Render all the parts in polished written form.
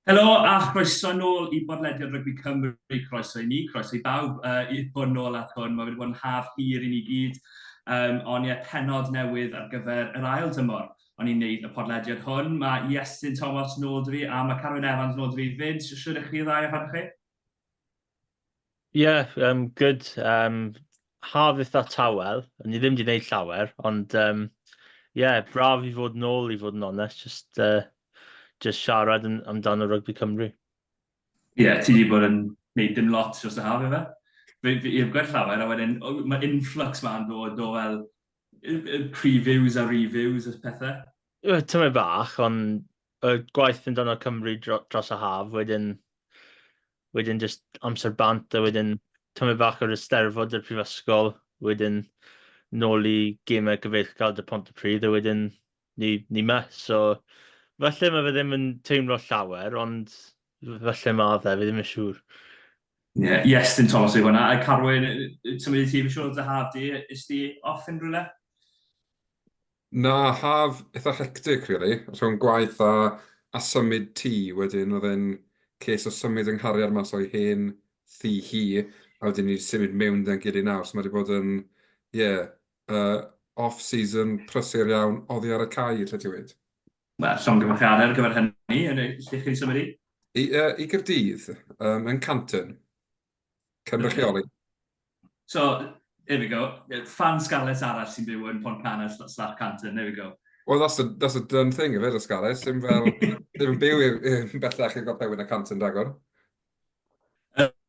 Helo a chroeso nôl i bodlediad Rygbi Cymru, croeso i ni, croeso i bawb i bod nôl at hwn. Mae wedi bod yn haf hir i ni gyd, ond ie, penod newydd ar gyfer yr ail dymor. O'n i'n neud y podlediad hwn. Mae Iestyn Thomas nôl dy fi a mae Carwyn Evans nôl dy fi fyd. Siwr eich chi ddau ohonoch chi? Yeah, good. Haf eitha tawel. O'n i ddim wedi gwneud llawer, ond yeah, braf i fod nôl i fod yn onest. Just siarad amdano Rygbi Cymru. Ie, ti wedi bod yn neud dim lot dros y haf efe. I'r gweld llawer, a wedyn mae influx ma'n dod o fel previews a reviews a pethau. Tymed bach, ond y gwaith amdano Cymru dros y haf, wedyn just amser bant, a wedyn tymed bach o'r Eisteddfod y Prifysgol, wedyn nôl i gemau gyfeillgar dy Pontypridd, a wedyn ni ma. So, falle mae fe ddim yn teimlo llawer, ond falle mae fe, fi ddim yn siŵr. Ie, Iestyn Thomas yw hwnna. A Carwyn, symud i ti, fi siŵr dy haf di, ys di off yn rhywle? Na, haf eitha hectic, really. Rhwng gwaith a symud tŷ wedyn, oedd e'n ces o symud yng nghariad mas o'i hen thŷ hi, a wedyn ni wedi symud mewn dyn gyd i nawr. So mae wedi bod yn, uh, off-season prysur iawn, oddi ar y cae, lle ti wedi. Wel, llongyfarchiadau ar gyfer hynny, yn lle chi'n symud i? I Gyrdydd, yn Canton, cynrychioli. So, here we go. Fan Scarlett arall sy'n byw yn Pontcanas slash Canton, there we go. Well, that's a done thing, of it, Ysgarys. Ddim yn byw i'n bellach i'r gorllewin y Canton, dagor.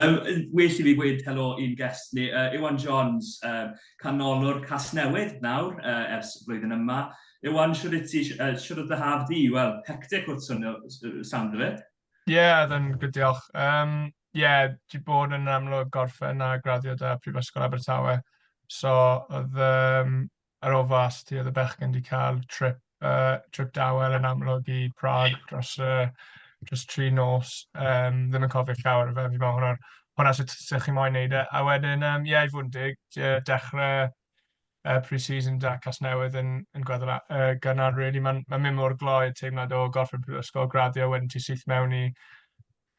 Well i fi gweud helo i'n guest ni, Iwan Johnes, canolwr Casnewydd nawr, ers blwyddyn yma. Iwan, siwr oedd dy haf di? Wel, hectic wrth swnio sound of it. Good diolch. Di bod yn amlwg gorffen a graddio da Prifysgol Abertawe. So, oedd ar ôl fas ti, oedd y bechgyn di cael trip dawel yn amlwg i Prague dros 3 nos. Ddim yn cofio llawer o fe, fi meddwl hwnna sydd chi moyn neud e. A wedyn, i fod yn dig, dechrau pre-season da Casnewydd yn gweddol gynnar, really. Mae'n mynd mor gloi teimlad o gorffen Prifysgol graddio, wedyn ti syth mewn i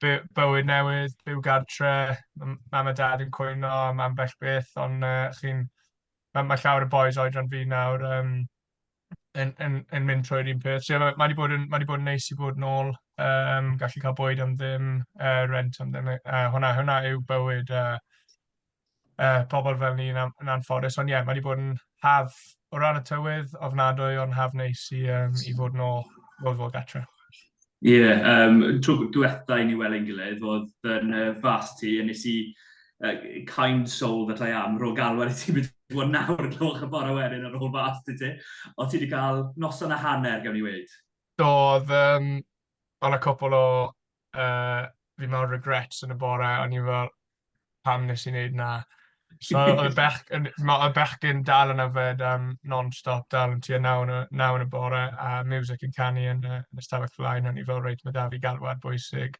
bywyd newydd, byw gartre, mam a dad yn cwyno, mam bell beth, ond mae llawer o boys oedran fi nawr yn mynd trwy'r un peth. So, mae wedi bod yn neis i bod nôl, gallu cael bwyd am ddim, rent am ddim. Hwnna yw bywyd pobl fel ni yn anffodus. Ond mae wedi bod yn haf o ran y tywydd, ofnadwy, ond haf neis i fod nôl fod gartre. Ie, trwy diwetha i ni weld ein gilydd, oedd yn fas ti, a nes i kind soul that I am, ro galwad i ti'n mynd bod nawr yn gloch y bore wedyn ar ôl fas ti ti. O ti wedi cael noson a hanner, gawn ni weid? Oedd y cwpl o fi mewn regrets yn y bore, o'n i fel pam nes i wneud na. So, oedd y bechgyn dal yn yfed non-stop, dal yn tua 9 yn y bore, a music yn canu yn y stafell flaen, o'n i fel reit, mae da fi galwad bwysig.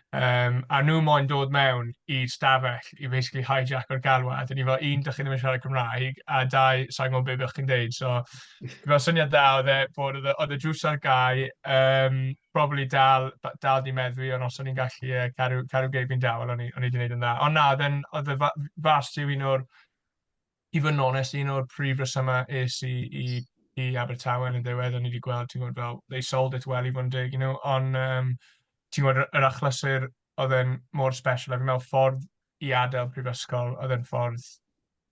A nhw moyn dod mewn i'r stafell i basically hijack o'r galwad. A ni fel, un, dych chi ddim yn siarad Cymraeg, a dau, sa'n gwybod beth bych chi'n deud. So, fel syniad da oedd e, bod oedd y drws ar gau, probably dal di meddwi, ond os o'n i'n gallu cadw geibyn dawel, o'n i wedi gwneud yn dda. Ond na, oedd y fas ti un o'r, i fod yn onest, un o'r prif resymau es i Abertawe yn y diwedd, o'n i wedi gweld, ti'n gwybod fel, they sold it well i fod yn dig, ond ti'n gwybod, yr achlysur oedd yn mor special, a fi'n meddwl ffordd i adael Prifysgol oedd yn ffordd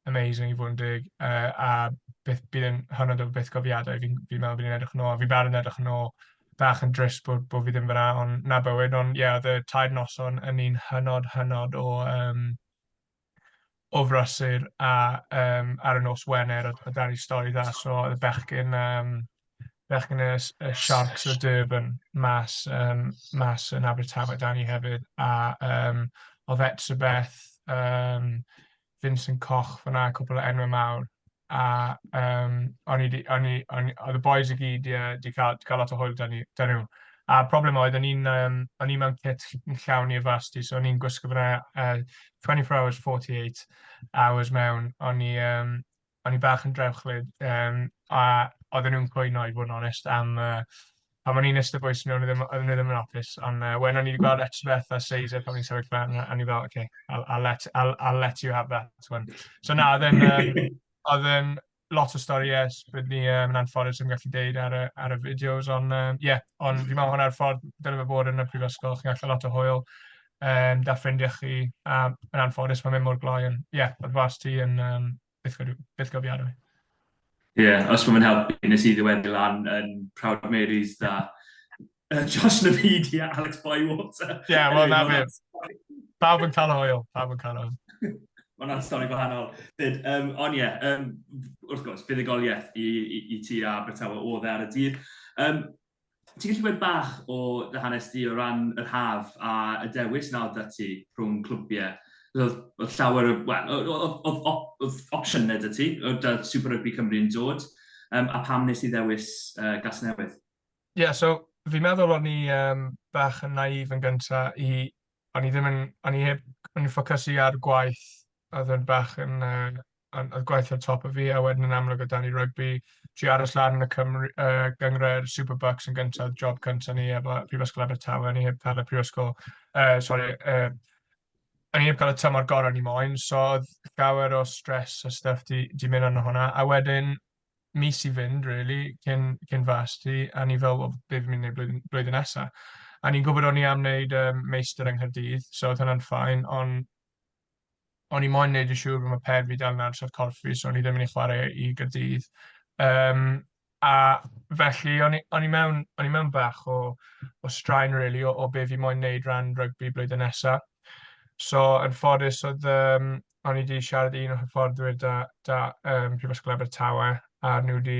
amazing i fod yn dig, a bydd yn hynod o byth gofiadau fi'n meddwl bydd yn edrych yn ôl, a fi'n barod yn edrych yn ôl bach yn drist bod fi ddim fyna, ond na bywyd, ond oedd y 2 noson yn un hynod o frysur, a ar y nos Wener, o dan i stori dda, so oedd y bechgyn y Sharks o Durban mas yn Abertawe dan i hefyd, a oedd Etzebeth, Vincent Koch fyna, cwbl o enwau mawr, a oedd y boys i gyd di cael lot o hwyl dan nhw. A problem oedd, o'n i mewn kit llawn i'r fasti, so o'n i'n gwisgo fyna 24 hours, 48 hours mewn, o'n i bach yn drewchlyd, a oedden nhw'n cwyno i fod yn onest am pan o'n i'n ystod bwys mewn, oedden nhw ddim yn office, ond when o'n i wedi gweld Etchbeth a Seiser pan o'n i'n sefyll fan, a ni fel, okay, I'll let you have that one. So na, oedd yn lot o storiau, bydd ni yn anffodus yn gallu deud ar y fideos, ond ond fi'n meddwl hwnna'r ffordd dylai fe bod yn y prifysgol, chi'n gallu lot o hwyl, da ffrindiau chi, a yn anffodus mae'n mynd mor gloi, ond oedd fas ti yn bythgofiadau. Os mae'n helpu, nes i ddiweddu lan yn Proud Marys da Josh Navidi a Alex Bywater. Wel na fe. Pawb yn cael hwyl, pawb yn cael hwyl. Mae hwnna'n stori gwahanol. Ond wrth gwrs, buddigoliaeth i ti a Abertawe o dde ar y dydd. Ti'n gallu gweud bach o dy hanes ti o ran yr haf a y dewis nawr da ti rhwng clwbiau? Oedd llawer o opsiynau da ti, oedd Super Rygbi Cymru yn dod, a pam nes i ddewis Casnewydd? So fi'n meddwl o'n i bach yn naif yn gyntaf o'n i'n ffocysu ar gwaith, oedd yn bach yn gwaith ar top o fi, a wedyn yn amlwg o dan i rygbi, tri aros lan yn y gynghrair Super Bucks yn gyntaf, job cyntaf ni efo Prifysgol Abertawe, ni heb cael y prifysgol, o'n i heb cael y tymor gorau ni moyn, so oedd llawer o stress a stuff di mynd arno hwnna, a wedyn mis i fynd, really, cyn fas ti, a ni fel, beth fi'n mynd blwyddyn nesaf. A ni'n gwybod o'n i am wneud meistr yng Nghaerdydd, so oedd hwnna'n ffain, ond o'n i moyn wneud y siŵr bod mae per fi dal yn arsod corffi, so o'n i ddim yn ei chwarae i Gaerdydd. A felly, o'n i mewn bach o straen, really, o be fi moyn wneud ran rygbi blwyddyn nesaf. So, yn ffodus, o'n i wedi siarad un o hyfforddwyr da Prifysgol Abertawe, a nhw wedi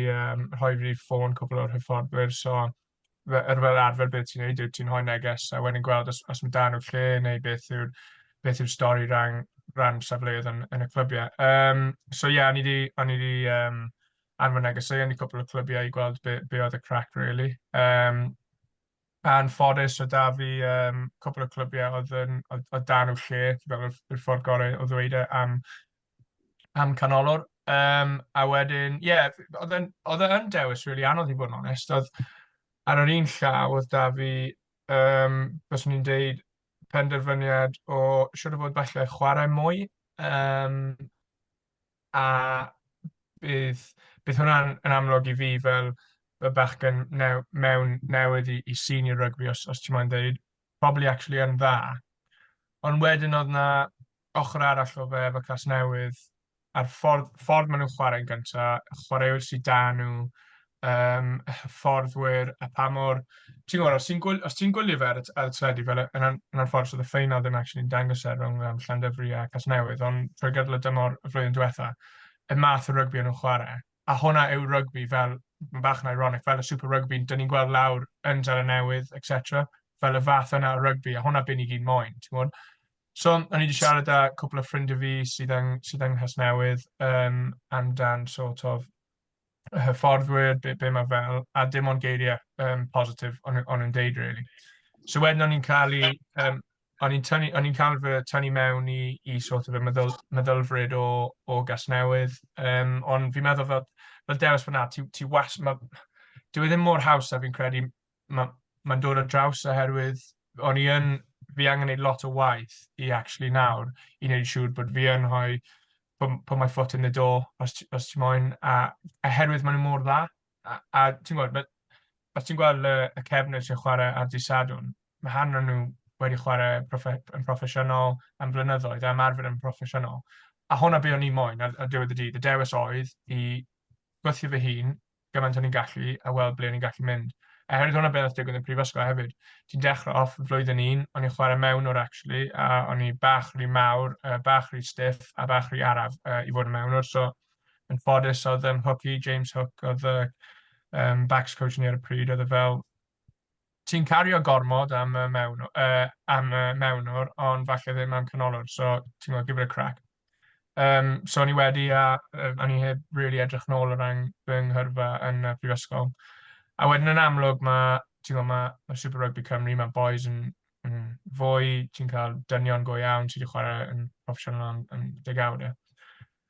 rhoi fi ffôn cwbl o'r hyfforddwyr, so fel arfer beth ti'n neud, ti'n rhoi neges, a wedyn gweld os mae da nhw lle, neu beth yw'r stori ran safleoedd yn y clybiau. So o'n i wedi anfon negesau yn i cwbl o clybiau i gweld be oedd y crack, really. A'n ffodus o da fi cwbl o clybiau oedd da nhw lle, fel yw'r ffordd gorau o ddweud am canolwr. A wedyn, oedd e'n dewis really anodd i fod yn onest. Ar yr un llaw, oedd da fi, bys ni'n deud, penderfyniad o siwr o fod falle chwarae mwy. A bydd hwnna'n amlwg i fi fel y bachgen newydd i senior rygbi, os ti'n moyn dweud, probably actually yn dda. Ond wedyn oedd na ochr arall o fe efo Casnewydd, a'r ffordd maen nhw'n chwarae'n gyntaf, chwaraewr sydd da nhw, fforddwyr, a pa mor... Ti'n gwybod, os ti'n gwylio fe ar y teledu, fel yn ffordd sydd y ffeinal ddim actually'n dangos rhwng Llandyfri a Casnewydd, ond trwy gydol y dymor y flwyddyn diwetha, y math o rygbi nhw'n chwarae. A hwnna yw rygbi fel, yn bach yn ironic, fel y Super Rygbi, dyn ni'n gweld lawr yn Dilynwch, etc. Fel y fath yna o rygbi, a hwnna byd ni gyd moyn, ti'n gwybod? So, o'n i wedi siarad â cwpl o ffrindiau fi sydd yng Nghasnewydd amdan sort of hyfforddwyr, be mae fel, a dim ond geiriau positif o'n yn deud, really. So wedyn o'n i'n cael fy tynnu mewn i sort of y meddylfryd o Gasnewydd, ond fi'n meddwl fel dewis fyna, dyw e ddim mor haws a fi'n credu mae'n dod o draws oherwydd fi angen gwneud lot o waith i actually nawr i wneud siŵr bod fi yn rhoi put my foot in the door os ti'n moyn, a oherwydd maen nhw mor dda, a ti'n gwybod, os ti'n gweld y cefnir sy'n chwarae ar dydd Sadwrn, mae hanner nhw wedi chwarae yn proffesiynol am flynyddoedd, a ymarfer yn proffesiynol. A hwnna be o'n i moyn, a diwedd y dydd, y dewis oedd i gwythio fy hun, gymaint o'n i'n gallu, a weld ble o'n i'n gallu mynd. A hefyd hwnna beth digwydd yn prifysgol hefyd. Ti'n dechrau off flwyddyn un, o'n i'n chwarae mewnwr, actually, a o'n i bach rhy mawr, bach rhy stiff, a bach rhy araf i fod yn mewnwr. So, yn ffodus, oedd James Hook, oedd backs coach ni ar y pryd, oedd fel, ti'n cario gormod am mewnwr, ond falle ddim am canolwr, so ti'n gwybod, give it a crack. So o'n i wedi, o'n i heb really edrych nôl o ran fy nghyrfa yn prifysgol. A wedyn yn amlwg, mae Super Rygbi Cymru, mae boys yn fwy, ti'n cael dynion go iawn, ti'n chwarae yn proffesiynol yn degawdau.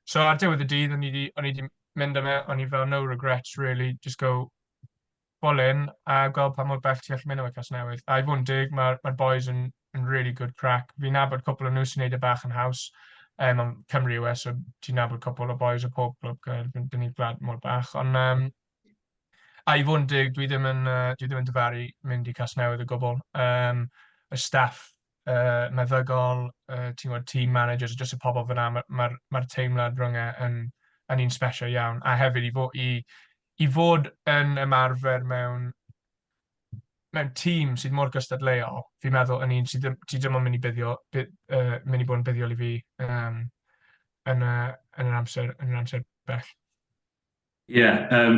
So ar diwedd y dydd, o'n i wedi mynd yma, o'n i fel no regrets, really, just go bolyn a gweld pa mor bell ti allu mynd o'r Casnewydd. A i fod yn dig, mae'r boys yn really good crack. Fi'n nabod cwpl o nhw sy'n neud y bach yn haws. Am Cymru yw e, so ti'n nabod cwpl o boys o pob clwb, dyn ni'n gwlad mor bach. Ond a i fod yn dig, dwi ddim yn dyfaru mynd i Casnewydd o gwbl. Y staff meddygol, ti'n gwybod, team managers, jyst y pobl fyna, mae'r teimlad rhwng yn un special iawn. A hefyd i fod yn ymarfer mewn tîm sydd mor gystadleuol, fi'n meddwl yn un sydd ddim yn mynd i bod yn buddiol i fi yn yr amser bell. Ie,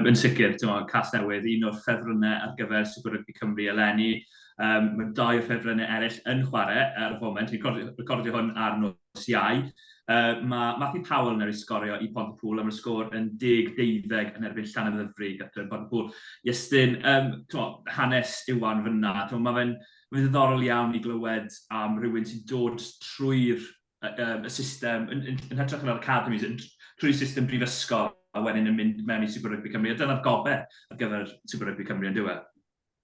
yn sicr, Casnewydd, un o'r ffefrynnau ar gyfer Super Rygbi Cymru eleni. Mae 2 o'r ffefrynnau eraill yn chwarae ar y foment. Ni'n recordio hwn ar nos Iau. Mae Matthew Powell yn sgorio i Pontypool am y sgôr yn 10-12 yn erbyn Llanymddyfri gyda'r Pontypool. Iestyn, hanes Iwan fyna. Mae fe'n ddiddorol iawn i glywed am rhywun sy'n dod trwy'r y system, yn hytrach yn yr academies, trwy'r system Prifysgol a wedyn yn mynd mewn i Super Rygbi Cymru. A dyna'r gobe ar gyfer Super Rygbi Cymru yn diwedd.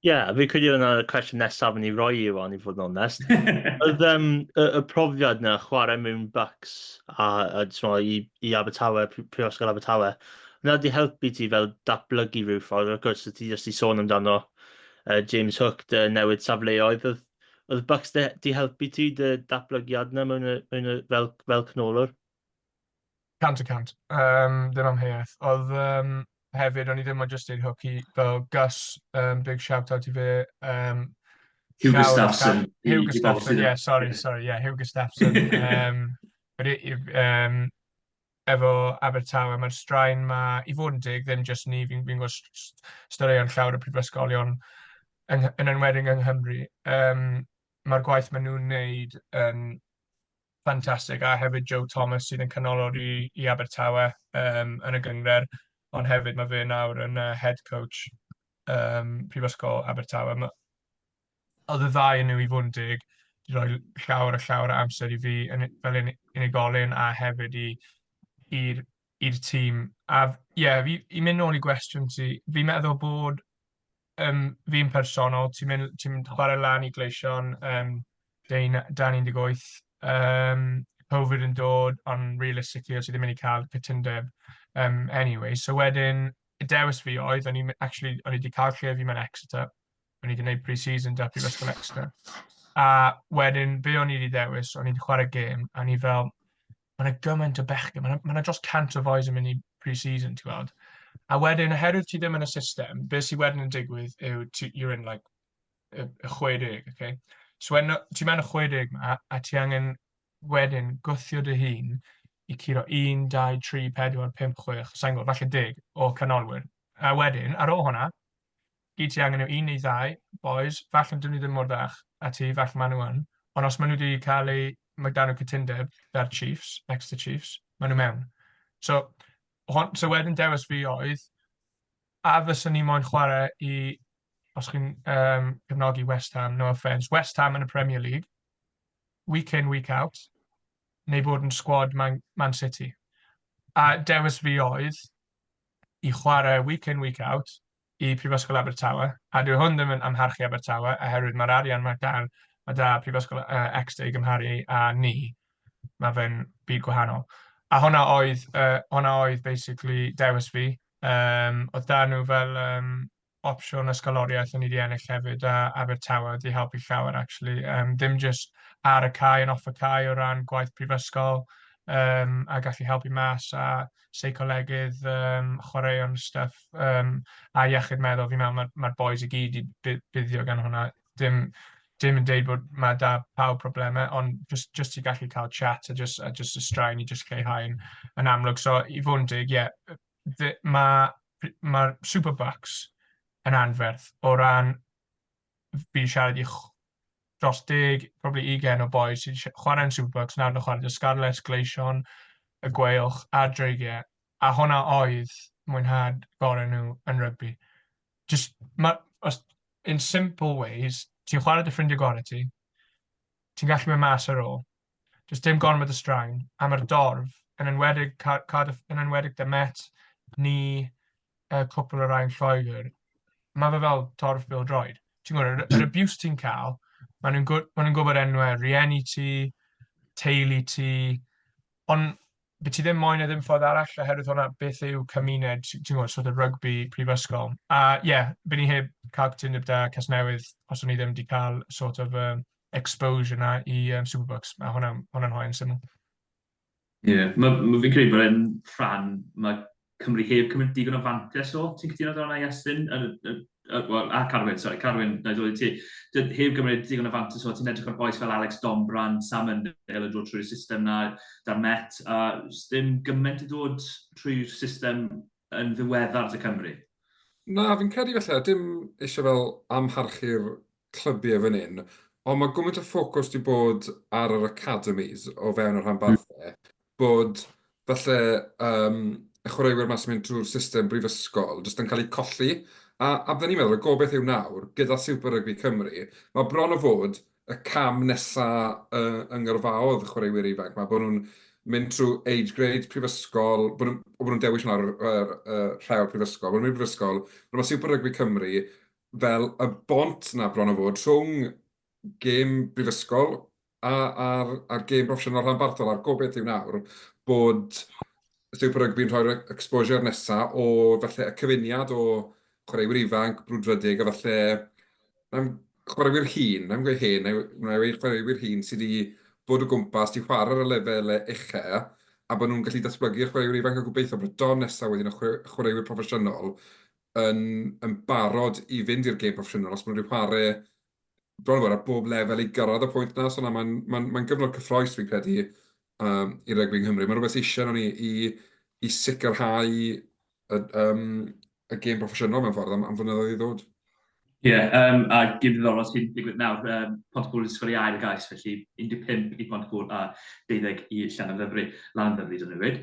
Ie, fi credu yna'r cwestiwn nesaf yn ei roi i Iwan, i fod yn onest. Oedd y profiad yna, chwarae mewn Bucks i Abertawe, Prifysgol Abertawe, yna wedi helpu ti fel datblygu rhyw ffordd. Of course, ti jyst i sôn amdano James Hook, dy newid safleoedd. Oedd Bucks di helpu ti dy datblygiad yna fel canolwr? 100%. Ddim am heiaeth. Oedd hefyd, o'n i ddim ond just dweud Hook i fel Gus, big shout-out i fe. Hugh Gustafson. Hugh Gustafson, sorry, Hugh Gustafson. Efo Abertawe, mae'r straen i fod yn dig, ddim just ni, fi'n gwybod straeon llawer o prifysgolion yn enwedig yng Nghymru. Mae'r gwaith maen nhw'n neud yn ffantastig, a hefyd Joe Thomas sydd yn canolwr i Abertawe yn y gynghrair, ond hefyd mae fe nawr yn head coach Prifysgol Abertawe. Oedd y ddau yn nhw i fod yn dig, wedi rhoi llawer o amser i fi fel unigolyn a hefyd i'r tîm. A fi'n mynd nôl i gwestiwn ti, fi'n meddwl bod fi'n personol, ti'n chwarae lan i gleision 18. Covid yn dod, ond realistically, os i ddim yn ei cael cytundeb anyway. So wedyn, y dewis fi oedd, o'n i wedi cael lle fi mewn Exeter. O'n i wedi gwneud pre-season da Prifysgol Exeter. A wedyn, be o'n i wedi dewis, o'n i wedi chwarae gêm, a ni fel, mae'n gymaint o bechgyn, mae'n dros 100 o boys yn mynd i pre-season, ti'n gweld. A wedyn, oherwydd ti ddim yn y system, beth sydd wedyn yn digwydd yw, you're in like y 60, okay? So when ti'n mewn y 60 ma, a ti angen wedyn gwthio dy hun i curo 1, 2, 3, 4, 5, 6, sa'n gwybod, falle 10 o canolwyr. A wedyn, ar ôl hwnna, gyd ti angen yw 1 neu 2 boys, falle dyn ni ddim mor ddech, a ti falle maen nhw yn, ond os maen nhw wedi cael eu magdan o cytundeb dar Chiefs, Exeter Chiefs, maen nhw mewn. So wedyn dewis fi oedd, a fyswn ni moyn chwarae i, os chi'n cefnogi West Ham, no offence, West Ham yn y Premier League, week in, week out, neu bod yn squad Man City. A dewis fi oedd i chwarae week in, week out i Prifysgol Abertawe, a dwi hwn ddim yn amharchu Abertawe, oherwydd mae'r arian mae da Prifysgol Exeter i gymharu a ni, mae fe'n byd gwahanol. A hwnna oedd basically dewis fi. Oedd da nhw fel opsiwn ysgoloriaeth o'n i wedi ennill hefyd a Abertawe wedi helpu llawer, actually. Ddim just ar y cae yn off y cae o ran gwaith prifysgol a gallu helpu mas a seicolegydd, chwaraeon stuff a iechyd meddwl. Fi'n meddwl mae'r boys i gyd i buddio gan hwnna. Dim yn deud bod mae da pawb problemau, ond just i gallu cael chat a just y straen i just lleihau yn amlwg. So i fod yn dig, mae'r Super Bucks yn anferth o ran fi siarad i dros 10, probably 20 o boys sy'n chwarae'n Superbucks, nawr yn chwarae Scarlett, Gleision, y Gweilch a Dreigiau. A hwnna oedd mwynhad gorau nhw yn rygbi. Just, in simple ways, ti'n chwarae dy ffrindiau gorau ti, ti'n gallu mynd mas ar ôl, just dim gormod y straen, a mae'r dorf, yn enwedig dy Met, ni, cwpl o rhain Lloegr, mae fe fel torf bil droed. Ti'n gwybod, yr abuse ti'n cael, maen nhw'n gwybod enwau rieni ti, teulu ti, ond beth ti ddim moyn e ddim ffordd arall, oherwydd hwnna beth yw cymuned, ti'n gwybod, sort of rygbi prifysgol. A byd ni heb cael cytundeb da Casnewydd os o'n i ddim wedi cael sort of exposure na i Superbooks. A hwnna'n hoi'n syml. Mae fi'n credu bod e'n rhan, mae Cymru heb cymryd digon o fantes o, ti'n cytuno o'na Iestyn? Carwyn, na i ddod i ti. Heb gymryd digon o fantes o, ti'n edrych o'r boes fel Alex Dombran, Sam Yndel yn dod trwy'r system na, da'r Met, a dim gymaint i ddod trwy'r system yn ddiweddar dy Cymru. Na, fi'n credu felly, dim eisiau fel amharchu'r clybiau fan hyn, ond mae gwmynt o ffocws di bod ar yr academies o fewn yr rhanbarthau, bod felly y chwaraewyr mas yn mynd drwy'r system brifysgol jyst yn cael ei colli. A bydden ni'n meddwl, y gobeith yw nawr, gyda Super Rygbi Cymru, mae bron o fod y cam nesaf yngyrfaodd y chwaraewyr ifanc. Mae bod nhw'n mynd trwy age grade prifysgol, bod nhw'n dewis nawr rhewr prifysgol. Bod nhw'n mynd prifysgol, mae Super Rygbi Cymru fel y bont na bron o fod rhwng gêm brifysgol a'r gêm proffesiynol rhanbarthol. A'r gobeith yw nawr bod Super Rygbi'n rhoi'r exposure nesaf o falle y cyfuniad o chwaraewyr ifanc, brwdfrydig, a falle chwaraewyr hŷn, na'n gweud hen, na'n chwaraewyr hŷn sydd wedi bod o gwmpas, wedi chwarae ar y lefel uchel, a bod nhw'n gallu datblygu'r chwaraewyr ifanc a gobeithio bod y don nesaf wedyn y chwaraewyr proffesiynol yn barod i fynd i'r gêm proffesiynol, os maen nhw'n chwarae bron o fod ar bob lefel i gyrraedd y pwynt na, so mae'n gyfnod cyffroes fi'n credu i rygbi yng Nghymru. Mae'n rhywbeth eisiau nhw i sicrhau y gêm proffesiynol mewn ffordd am flynyddoedd i ddod. A gym ddiddorol sy'n digwydd nawr, Pontypool yn sgwriau y gais, felly 15 i Pontypool a 12 i Llanfyfri, Lantaf dyn nhw'n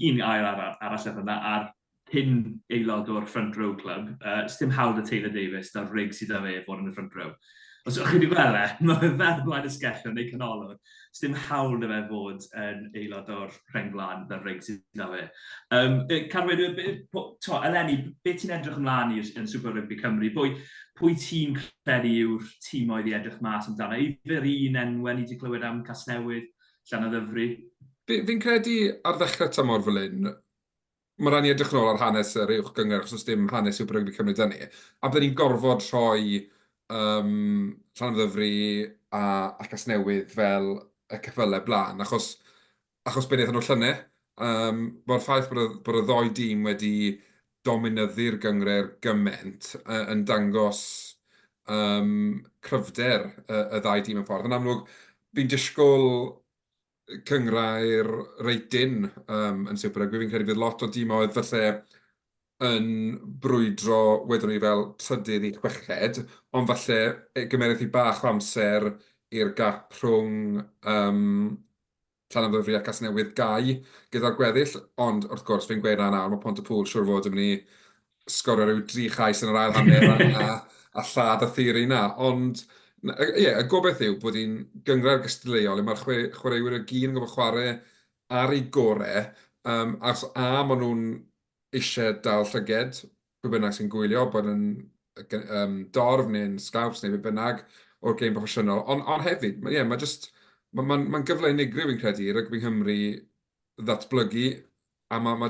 un air arall yna ar hyn aelod o'r front row club, sdim hawl y Taylor Davis, da'r rig sydd â fe fod yn y front row. Os ydych chi wedi gweld mae fe fer blaen y sgellon neu canolwr, sdim hawl y fe fod yn aelod o'r rhain blaen da'r rig sydd â fe. Carwyn, eleni, beth ti'n edrych ymlaen i'r Super Rygbi Cymru? Pwy ti'n credu yw'r tîm oedd i edrych mas amdano? Ifer un enwen i wedi clywed am Casnewydd, Llanfyfri? Fi'n credu ar ddechrau tymor fel hyn, mae rhaid ni edrych nôl ar hanes yr uwch gyngor, achos dim hanes Super Rygbi Cymru dynnu. A byddwn ni'n gorfod rhoi Llanfyfri a Casnewydd fel y ceffylau blaen, achos be wnaethon nhw llynau. Bo'r ffaith bod y ddoi dîm wedi dominyddu'r gynghrair gyment yn dangos cryfder y ddau dîm yn ffordd. Yn amlwg, fi'n disgwyl cynghrair reityn yn Super Rygbi. Fi'n credu fydd lot o dîmoedd felly yn brwydro, wedwn ni fel trydydd i chweched, ond falle gymerith i bach o amser i'r gap rhwng Llanfyfri a Casnewydd gau gyda'r gweddill, ond wrth gwrs fi'n gweud na nawr, mae Pontypool siwr fod yn mynd i sgorio rhyw 3 chais yn yr ail hanner a llad y theori na, ond y gobeith yw bod hi'n gynghrair gystadleuol, mae'r chwaraewyr y gyn yn gofod chwarae ar ei gorau, a maen nhw'n eisiau dal llyged, pwy bynnag sy'n gwylio, bod yn dorf neu'n sgawps neu beth bynnag o'r gêm proffesiynol. Ond hefyd, mae'n gyfle unigryw fi'n credu, Rygbi Nghymru ddatblygu, a mae'n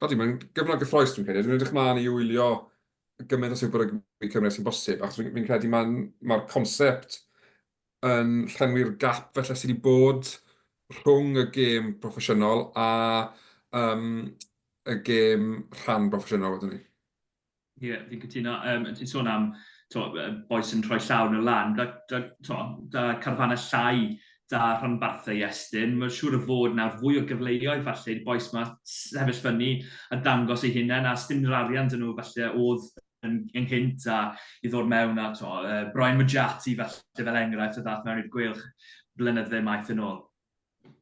gyfnod gyffroes fi'n credu. Dwi'n edrych mlaen i wylio gymaint o Super Rygbi Cymru sy'n bosib, achos fi'n credu mae'r concept yn llenwi'r gap felly sydd wedi bod rhwng y gêm proffesiynol a y gêm rhan proffesiynol wedyn ni. Fi'n cytuno. Ti'n sôn am boes yn troi llawn y lan. Da carfannau llai da rhanbarthau Iestyn. Mae'n siŵr o fod nawr fwy o gyfleoedd falle, boes yma sefyll fyny a dangos eu hunain, a sdim rarian dyn nhw falle oedd ynghynt a i ddod mewn a Brian Majati falle fel enghraifft o dath mewn i'r gwylch blynydde maith yn ôl.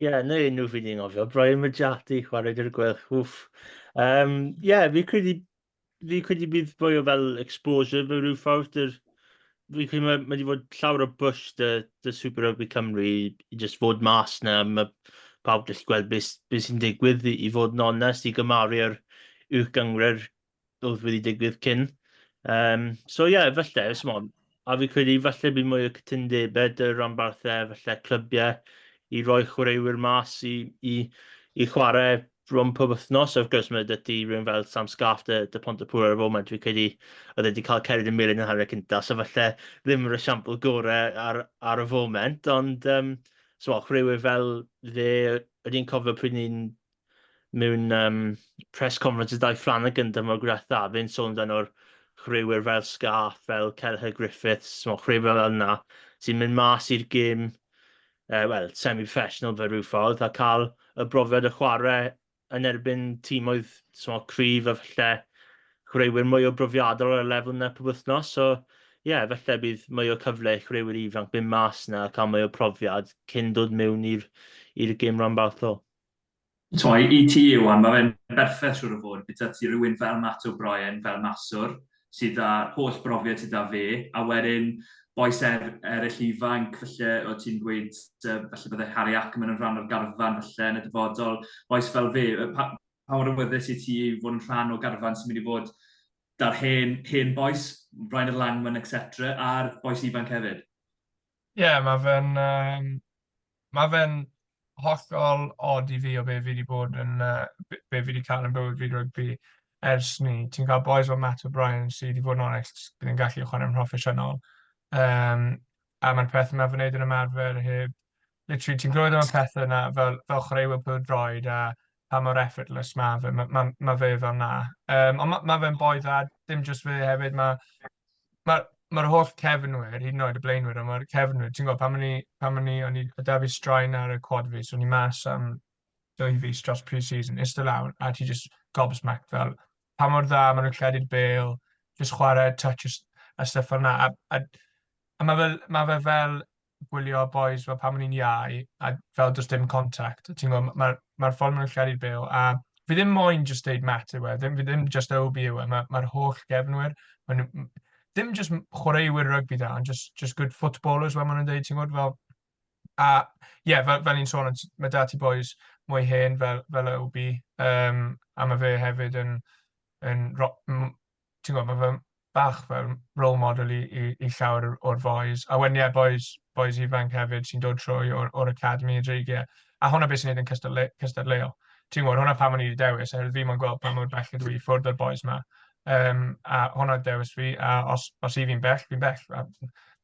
Neu nhw fi'n ein ofio. Brian Majati, chwarae i'r gwylch. Fi credu bydd fwy o fel exposure fe rhyw ffordd. Fi credu mae wedi fod llawer o push dy Super Rygbi Cymru i just fod mas na. Mae pawb gallu gweld beth sy'n digwydd i fod yn onest, i gymaru'r yw'r gynghrair oedd wedi digwydd cyn. So ie, falle, ysmod, a fi credu falle bydd mwy o cytundebau dy ranbarthau, falle clybiau i roi chwaraewyr mas i chwarae rhwng pob wythnos. Of gwrs, mae dydy rhywun fel Sam Scaff dy Pontypool ar y foment, fi credu oedd wedi cael cered y milyn yn hanner cynta, so falle ddim yr esiampl gorau ar y foment, ond so, chwaraewyr fel fe, ydy'n cofio pryd ni'n mewn press conference y dau Flanagan dyma gwrtha, fe'n sôn dan o'r chwaraewyr fel Scaff, fel Kelher Griffiths, chwaraewyr fel yna, sy'n mynd mas i'r gêm, semi-professional fe rhyw ffordd, a cael y brofiad y chwarae yn erbyn tîmoedd cryf a falle chwaraewyr mwy o brofiadol ar y lefel yna pob wythnos. So, falle bydd mwy o cyfle i chwaraewyr ifanc mynd mas yna a cael mwy o profiad cyn dod mewn i'r gêm ranbarthol. I ti Iwan, mae fe'n berffaith siwr o fod. Bydd ti rhywun fel Matt O'Brien, fel maswr, sydd â holl brofiad sydd â fe, a wedyn boes eraill ifanc, falle o ti'n gweud, falle byddai Harry Ackerman yn rhan o'r garfan, falle yn y dyfodol, boes fel fe. Pa mor awyddus i ti fod yn rhan o garfan sy'n mynd i fod da'r hen boes, Rynard Landman, etc., a'r boes ifanc hefyd? Ie, mae fe'n hollol od i fi o be fi wedi bod yn, be fi wedi cael yn bywyd fi rygbi ers ni. Ti'n cael boes o Matt O'Brien sydd wedi bod yn onest, bydd yn gallu chwarae'n proffesiynol. A mae'r pethau mae'n gwneud yn ymarfer heb, literally, ti'n glywed am y pethau yna fel chwaraewyr pêl-droed a pa mor effortless mae fe, mae fe fel na. Ond mae fe'n boi dda, dim jyst fe hefyd, mae'r holl cefnwyr, hyd yn oed y blaenwyr, ond mae'r cefnwyr, ti'n gwybod, pan o'n i da fi straen ar y quad fi, so o'n i mas am 2 fis dros pre-season, iste lawr, a ti just gobsmacked fel, pa mor dda maen nhw'n lledu'r bêl, just chwarae, touch a stuff fel na. A mae fe fel gwylio boys fel pan o'n i'n iau, a fel does dim contact. Ti'n gwybod, mae'r ffordd maen nhw'n lledu'r bêl, a fi ddim moyn just deud Matt yw e, fi ddim just OB yw e, mae'r holl gefnwyr, dim just chwaraewyr rygbi da, ond just good footballers, fel maen nhw'n dweud, ti'n gwybod, fel. A fel ni'n sôn, mae da ti boys mwy hen fel OB, a mae fe hefyd yn ti'n gwybod, mae fe bach fel role model i llawer o'r boys. A wedyn boys ifanc hefyd sy'n dod trwy o'r academy y dreigiau. A hwnna beth sy'n neud yn cystadleuol. Ti'n gwybod, hwnna pam o'n i wedi dewis, oherwydd fi mo'n gweld pa mor bell ydw i ffwrdd o'r boys yma. A hwnna dewis fi, a os i fi'n bell, fi'n bell.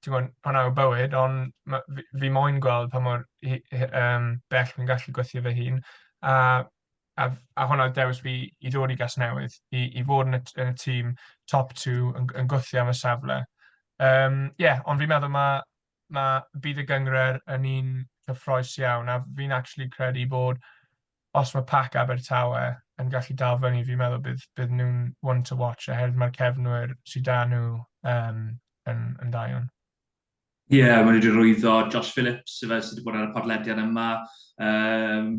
Ti'n gwybod, hwnna yw bywyd, ond fi moyn gweld pa mor bell fi'n gallu gweithio fy hun. A hwnna dewis fi i ddod i Casnewydd, i fod yn y tîm top 2 yn gwythio am y safle. Ond fi'n meddwl bydd y gynghrair yn un cyffroes iawn, a fi'n actually credu bod os mae Pac Abertawe yn gallu dal fyny, fi'n meddwl bydd nhw'n one to watch, oherwydd mae'r cefnwyr sydd da nhw yn da iawn. Mae wedi rwyddo Josh Phillips, sydd wedi bod ar y podlediad yma.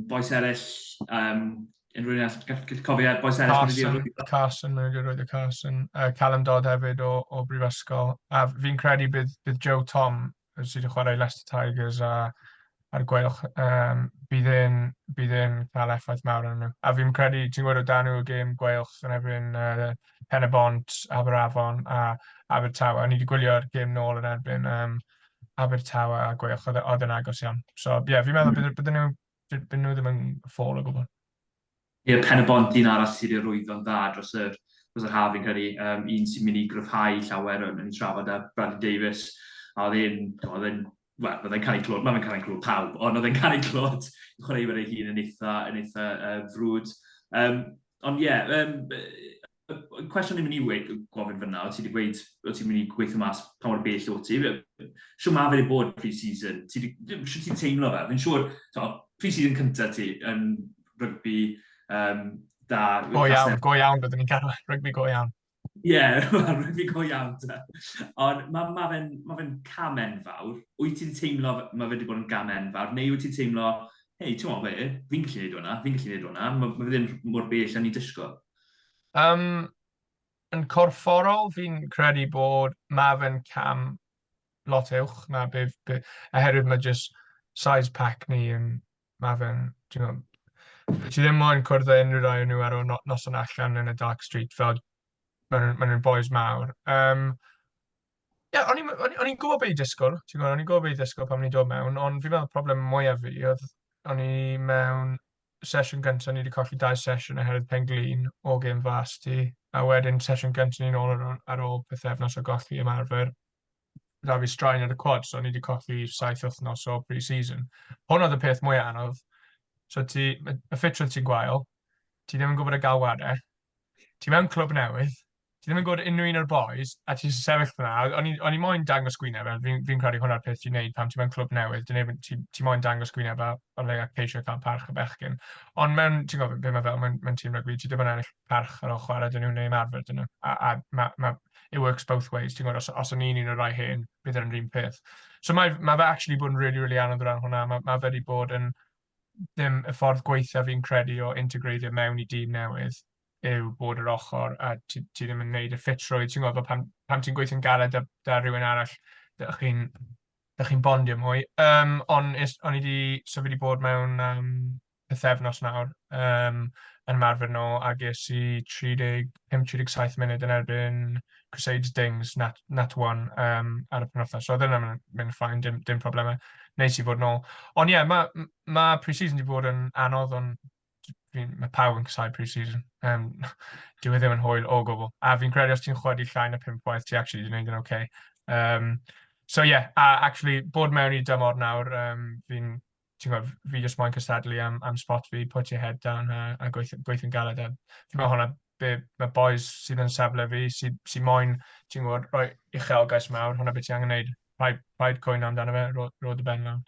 Boes eraill, unrhyw un ell, gallu cofio, boes eraill wedi rwyddo. Carson, mae wedi rwyddo Carson. Callum Dodd hefyd o Prifysgol. A fi'n credu bydd Joe Tom, sydd wedi chwarae Leicester Tigers ar gweilch, bydd e'n cael effaith mawr yn nhw. A fi'n credu, ti'n gwybod o dan nhw y gêm gweilch yn erbyn Pen y Bont, Aberafon a Abertawe. Ni wedi gwylio'r gêm nôl yn erbyn Abertawe a gweilch, oedd yn agos iawn. So, fi'n meddwl bydd nhw ddim yn ffôl o gwbl. Pen y Bont un arall sydd wedi rwyddo'n dda dros yr haf, fi'n credu, un sy'n mynd i gryfhau llawer yn trafod â Bradley Davies. A oedd e'n cael ei clod, mae'n cael ei clod pawb, ond oedd e'n cael ei clod i chwaraewyr ei hun yn eitha frwd. Ond cwestiwn i'n mynd i gofyn fyna, o ti wedi gweud, o ti'n mynd i gweithio mas pa mor bell o ti. Siwr ma fe wedi bod pre-season, siwr ti'n teimlo fe? Fi'n siwr, pre-season cyntaf ti yn rygbi da. Go iawn, byddwn ni'n cael rygbi go iawn. Rygbi go iawn. Ond mae fe'n cam enfawr. Wyt ti wedi teimlo mae fe wedi bod yn cam enfawr, neu wyt ti'n teimlo, hei, ti'n meddwl fe, fi'n gallu neud hwnna, mae fe ddim mor bell yn ei disgwyl. Yn corfforol, fi'n credu bod mae fe'n cam lot uwch na oherwydd mae just size pack ni yn mae fe'n, ti ddim moyn cwrdd â unrhyw rai o nhw ar ôl noson allan yn y dark street fel maen nhw'n boys mawr. Ie, o'n i'n gwybod beth i disgwyl, ti'n gwybod, o'n i'n gwybod beth i disgwyl pan o'n i'n dod mewn, ond fi'n meddwl problem mwyaf fi oedd o'n i mewn sesiwn gyntaf, ni wedi colli 2 sesiwn oherwydd pen-glin o gêm fasti, a wedyn sesiwn gyntaf ni'n ôl ar ôl pythefnos o golli ymarfer. Da fi straen ar y quad, so ni wedi colli 7 wythnos o pre-season. Hwn oedd y peth mwy anodd. So y ffitrwydd ti'n gwael, ti ddim yn gwybod y galwadau, ti mewn clwb newydd, ti ddim yn gwybod unrhyw un o'r boys, a ti'n sefyll fyna. O'n i moyn dangos gwyneb, fi'n credu hwnna'r peth ti'n neud pam ti mewn clwb newydd, ti moyn dangos gwyneb a le ceisio cael parch y bechgyn. Ond ti'n gwybod beth mae fel, mewn tîm rygbi, ti ddim yn ennill parch ar ôl chwarae dyn nhw neu ymarfer dyn nhw. It works both ways, ti'n gwybod, os o'n un o'r rai hyn, bydd yn yr un peth. So mae fe actually bod yn really, really anodd o ran hwnna. Mae fe wedi bod yn ddim y ffordd gweithio fi'n credu o integreiddio mewn i dîm newydd yw bod yr ochr a ti ddim yn gwneud y ffitrwydd. Ti'n gwybod pam ti'n gweithio'n galed da rhywun arall, ydych chi'n bondio mwy. Ond o'n i so fi wedi bod mewn pythefnos nawr yn ymarfer nhw a ges i 35-37 munud yn erbyn Crusaders Dings, Nat 1 ar y penwythnos. So oedd yna'n mynd ffain, dim problemau. Neis i fod nôl. Ond ie, mae pre-season wedi bod yn anodd, ond mae pawb yn cysau pre-season. Dyw e ddim yn hwyl o gwbl. A fi'n credu os ti'n chwedi llai na 5 gwaith, ti actually wedi gwneud yn okay. So ie, a actually bod mewn i dymor nawr, fi jyst moyn cystadlu am spot fi, put your head down a gweithio'n galed. Fi'n meddwl hwnna, mae boys sydd yn safle fi, sy'n moyn, ti'n gwybod, rhoi uchelgais mawr, hwnna beth ti angen gwneud. Rhaid cwyno amdano fe, roedd y ben lawn.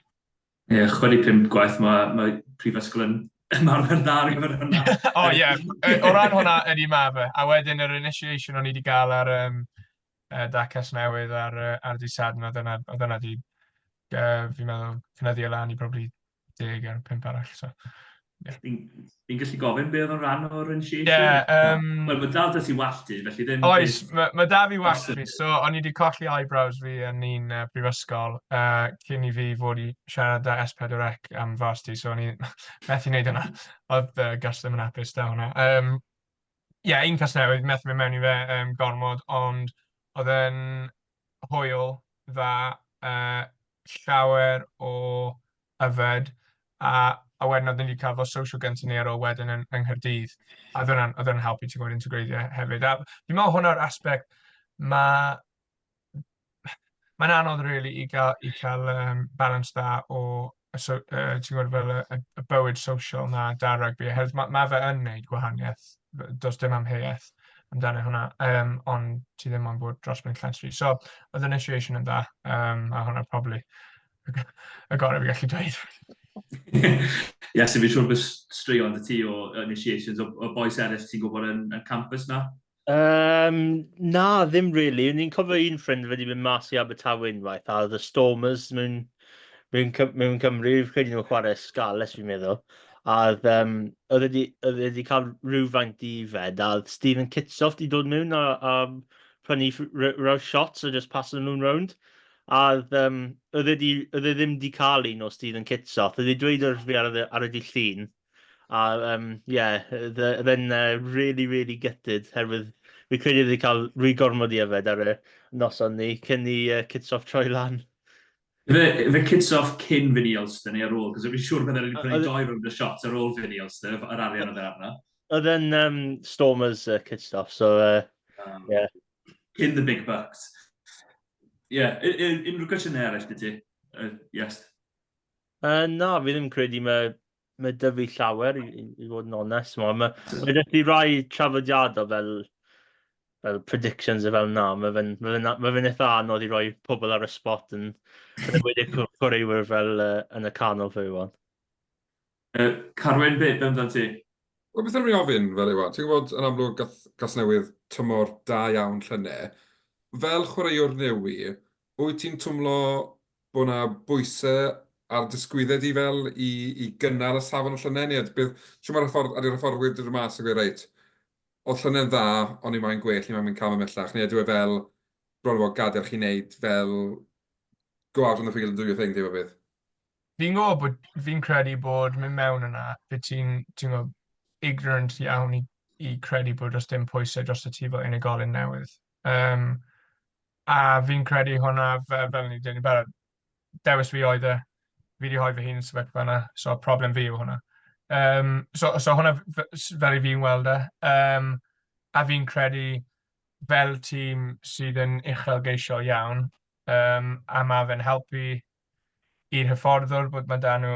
Ie, 25 gwaith mae Prifysgol yn ymarfer dda ar gyfer hwnna. O ie, o ran hwnna ydi ma fe. A wedyn yr initiation o'n i wedi gael ar da Casnewydd ar dydd Sadwrn, oedd yna di, fi'n meddwl, cynyddu o lan i probably 10 ar 5 arall. So. Fi'n gallu gofyn beth oedd yn rhan o'r initiation? Wel, mae dal da ti walltu, felly ddim... Oes, mae da fi walltu fi. So, o'n i wedi colli eyebrows fi yn un prifysgol cyn i fi fod i siarad â S4C am fasti. So, o'n i methu wneud hynna. Oedd gas ddim yn hapus da hwnna. Ie, un Casnewydd, methu mynd mewn i fe gormod, ond oedd yn hwyl dda, llawer o yfed, a wedyn oedd wedi cael fo social gyntaf ni ar ôl wedyn yng Nghaerdydd. A oedd yn helpu ti'n gwybod integreiddio hefyd. A fi'n meddwl hwnna'r aspect, mae'n anodd really i cael balance da o ti'n gwybod fel y bywyd social na da rygbi. Mae fe yn gwneud gwahaniaeth, does dim amheuaeth amdano hwnna, ond ti ddim yn bod dros ben llens fi. So, oedd initiation yn dda, a hwnna probably y gorau fi gallu dweud. Ie, so fi'n siŵr bod straeon dy ti o initiations o boes eraill ti'n gwybod yn campus na? Na, ddim really. Ni'n cofio un ffrind wedi mynd mas i Abertawe unwaith, a oedd y Stormers mewn Cymru, credu nhw'n chwarae Scales fi'n meddwl. A oedd wedi cael rhywfaint i fed, a Stephen Kitsoff wedi dod mewn a prynu row shots a just passing nhw'n rownd. A oedd e ddim di cael un o Stephen Kitsoff. Oedd e dweud wrth fi ar y dydd Llun. A oedd e'n really, really gutted. Herwydd fi credu wedi cael rhy gormod i yfed ar y noson ni cyn i Kitsoff troi lan. Fe Kitsoff cyn fyny Iestyn neu ar ôl? Cos fi'n siŵr bydde'n prynu 2 round o shots ar ôl fyny Iestyn, yr arian oedd arna. Oedd e'n Stormers Kitsoff, so yeah. Cyn the big bucks. Ie, unrhyw gwestiynau eraill dy ti? Yes. Na, fi ddim credu mae dyfu llawer i fod yn onest. Mae dyfu rai traddodiadol fel predictions fel na. Mae fe'n eitha anodd i roi pobl ar y spot yn wedi chwaraewyr fel yn y canol fe Iwan. Carwyn, beth amdano ti? Wel, beth yn rhaid ofyn fel Iwan? Ti'n gwybod yn amlwg Casnewydd tymor da iawn llynau. Fel chwaraewr newydd, wyt ti'n twmlo bod yna bwysau ar dysgwyddau di fel i gynnar y safon o llynau ni? Siwm ar y ffordd wedi dod mas yn gweud, reit, o llynau'n dda, ond i mae'n gwell, i mae'n cael ymellach, neu ydw e fel bron o fod gadael chi wneud fel go out on the field and do your thing, di fe bydd? fi'n gwybod bod fi'n credu bod mynd mewn yna, bydd ti'n gwybod, ignorant iawn i credu bod dros dim pwysau dros y ti fel unigolyn newydd. A fi'n credu hwnna fel ni dyn ni barod. Dewis fi oedd e, fi wedi hoi fy hun yn sefyllfa yna, so problem fi yw hwnna. So hwnna fel i fi'n weld e. A fi'n credu fel tîm sydd yn uchelgeisiol iawn, a mae fe'n helpu i'r hyfforddwr bod mae da nhw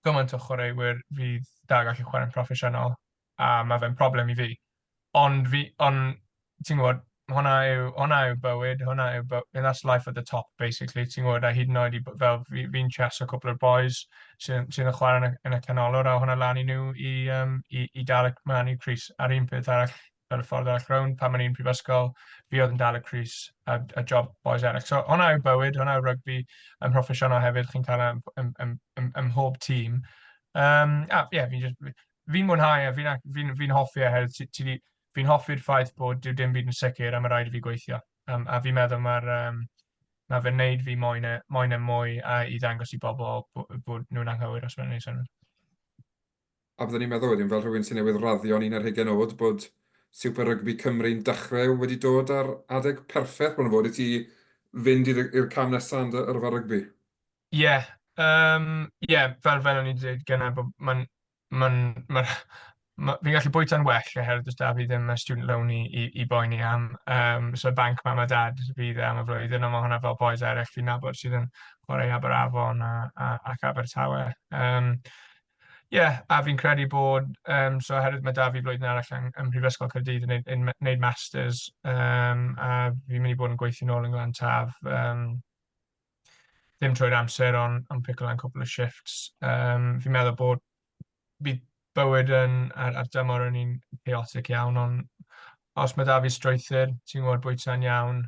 gymaint o chwaraewyr fydd da gallu chwarae'n proffesiynol, a mae fe'n problem i fi. Ond ti'n gwybod, hwnna yw bywyd, and that's life at the top, basically. Ti'n gwybod, a hyd yn oed fel fi'n chess o cwpl o'r boys sy'n yn chwarae yn y canolwr, a hwnna lan i nhw i dal y man i Cris. A'r un peth arall, fel y ffordd arall rown, pan mae'n un prifysgol, fi oedd yn dal y Cris a job boys eraill. So hwnna yw bywyd, hwnna yw rygbi yn proffesiynol hefyd, chi'n cael ym mhob tîm. Fi'n mwynhau a fi'n hoffi oherwydd fi'n hoffi'r ffaith bod dyw dim byd yn sicr a mae rhaid i fi gweithio. A fi'n meddwl mae fe'n neud fi moyn e mwy a i ddangos i bobl bod nhw'n anghywir os fe'n neud sy'n. A byddwn ni'n meddwl wedyn, fel rhywun sy'n newydd raddio 11 oed, bod Super Rygbi Cymru'n dechrau wedi dod ar adeg perffaith bron o fod i ti fynd i'r cam nesaf yn yrfa rygbi. Ie, fel o'n i'n dweud gyna, fi'n gallu bwyta'n well oherwydd does da fi ddim student loan i boeni am. So banc mam a dad fydd am y flwyddyn, ond mae hwnna fel boys eraill fi'n nabod sydd yn chwarae Aberafon ac Abertawe. A fi'n credu bod, so oherwydd mae da fi flwyddyn arall yn Prifysgol Caerdydd yn wneud masters, a fi'n mynd i bod yn gweithio nôl yn Lantaf, ddim trwy'r amser, ond pickle yn cwpl o shifts. Fi'n meddwl bod bydd bywyd ar dymor yn un chaotic iawn, ond os mae da fi strwythyr, ti'n gwybod bwyta'n iawn,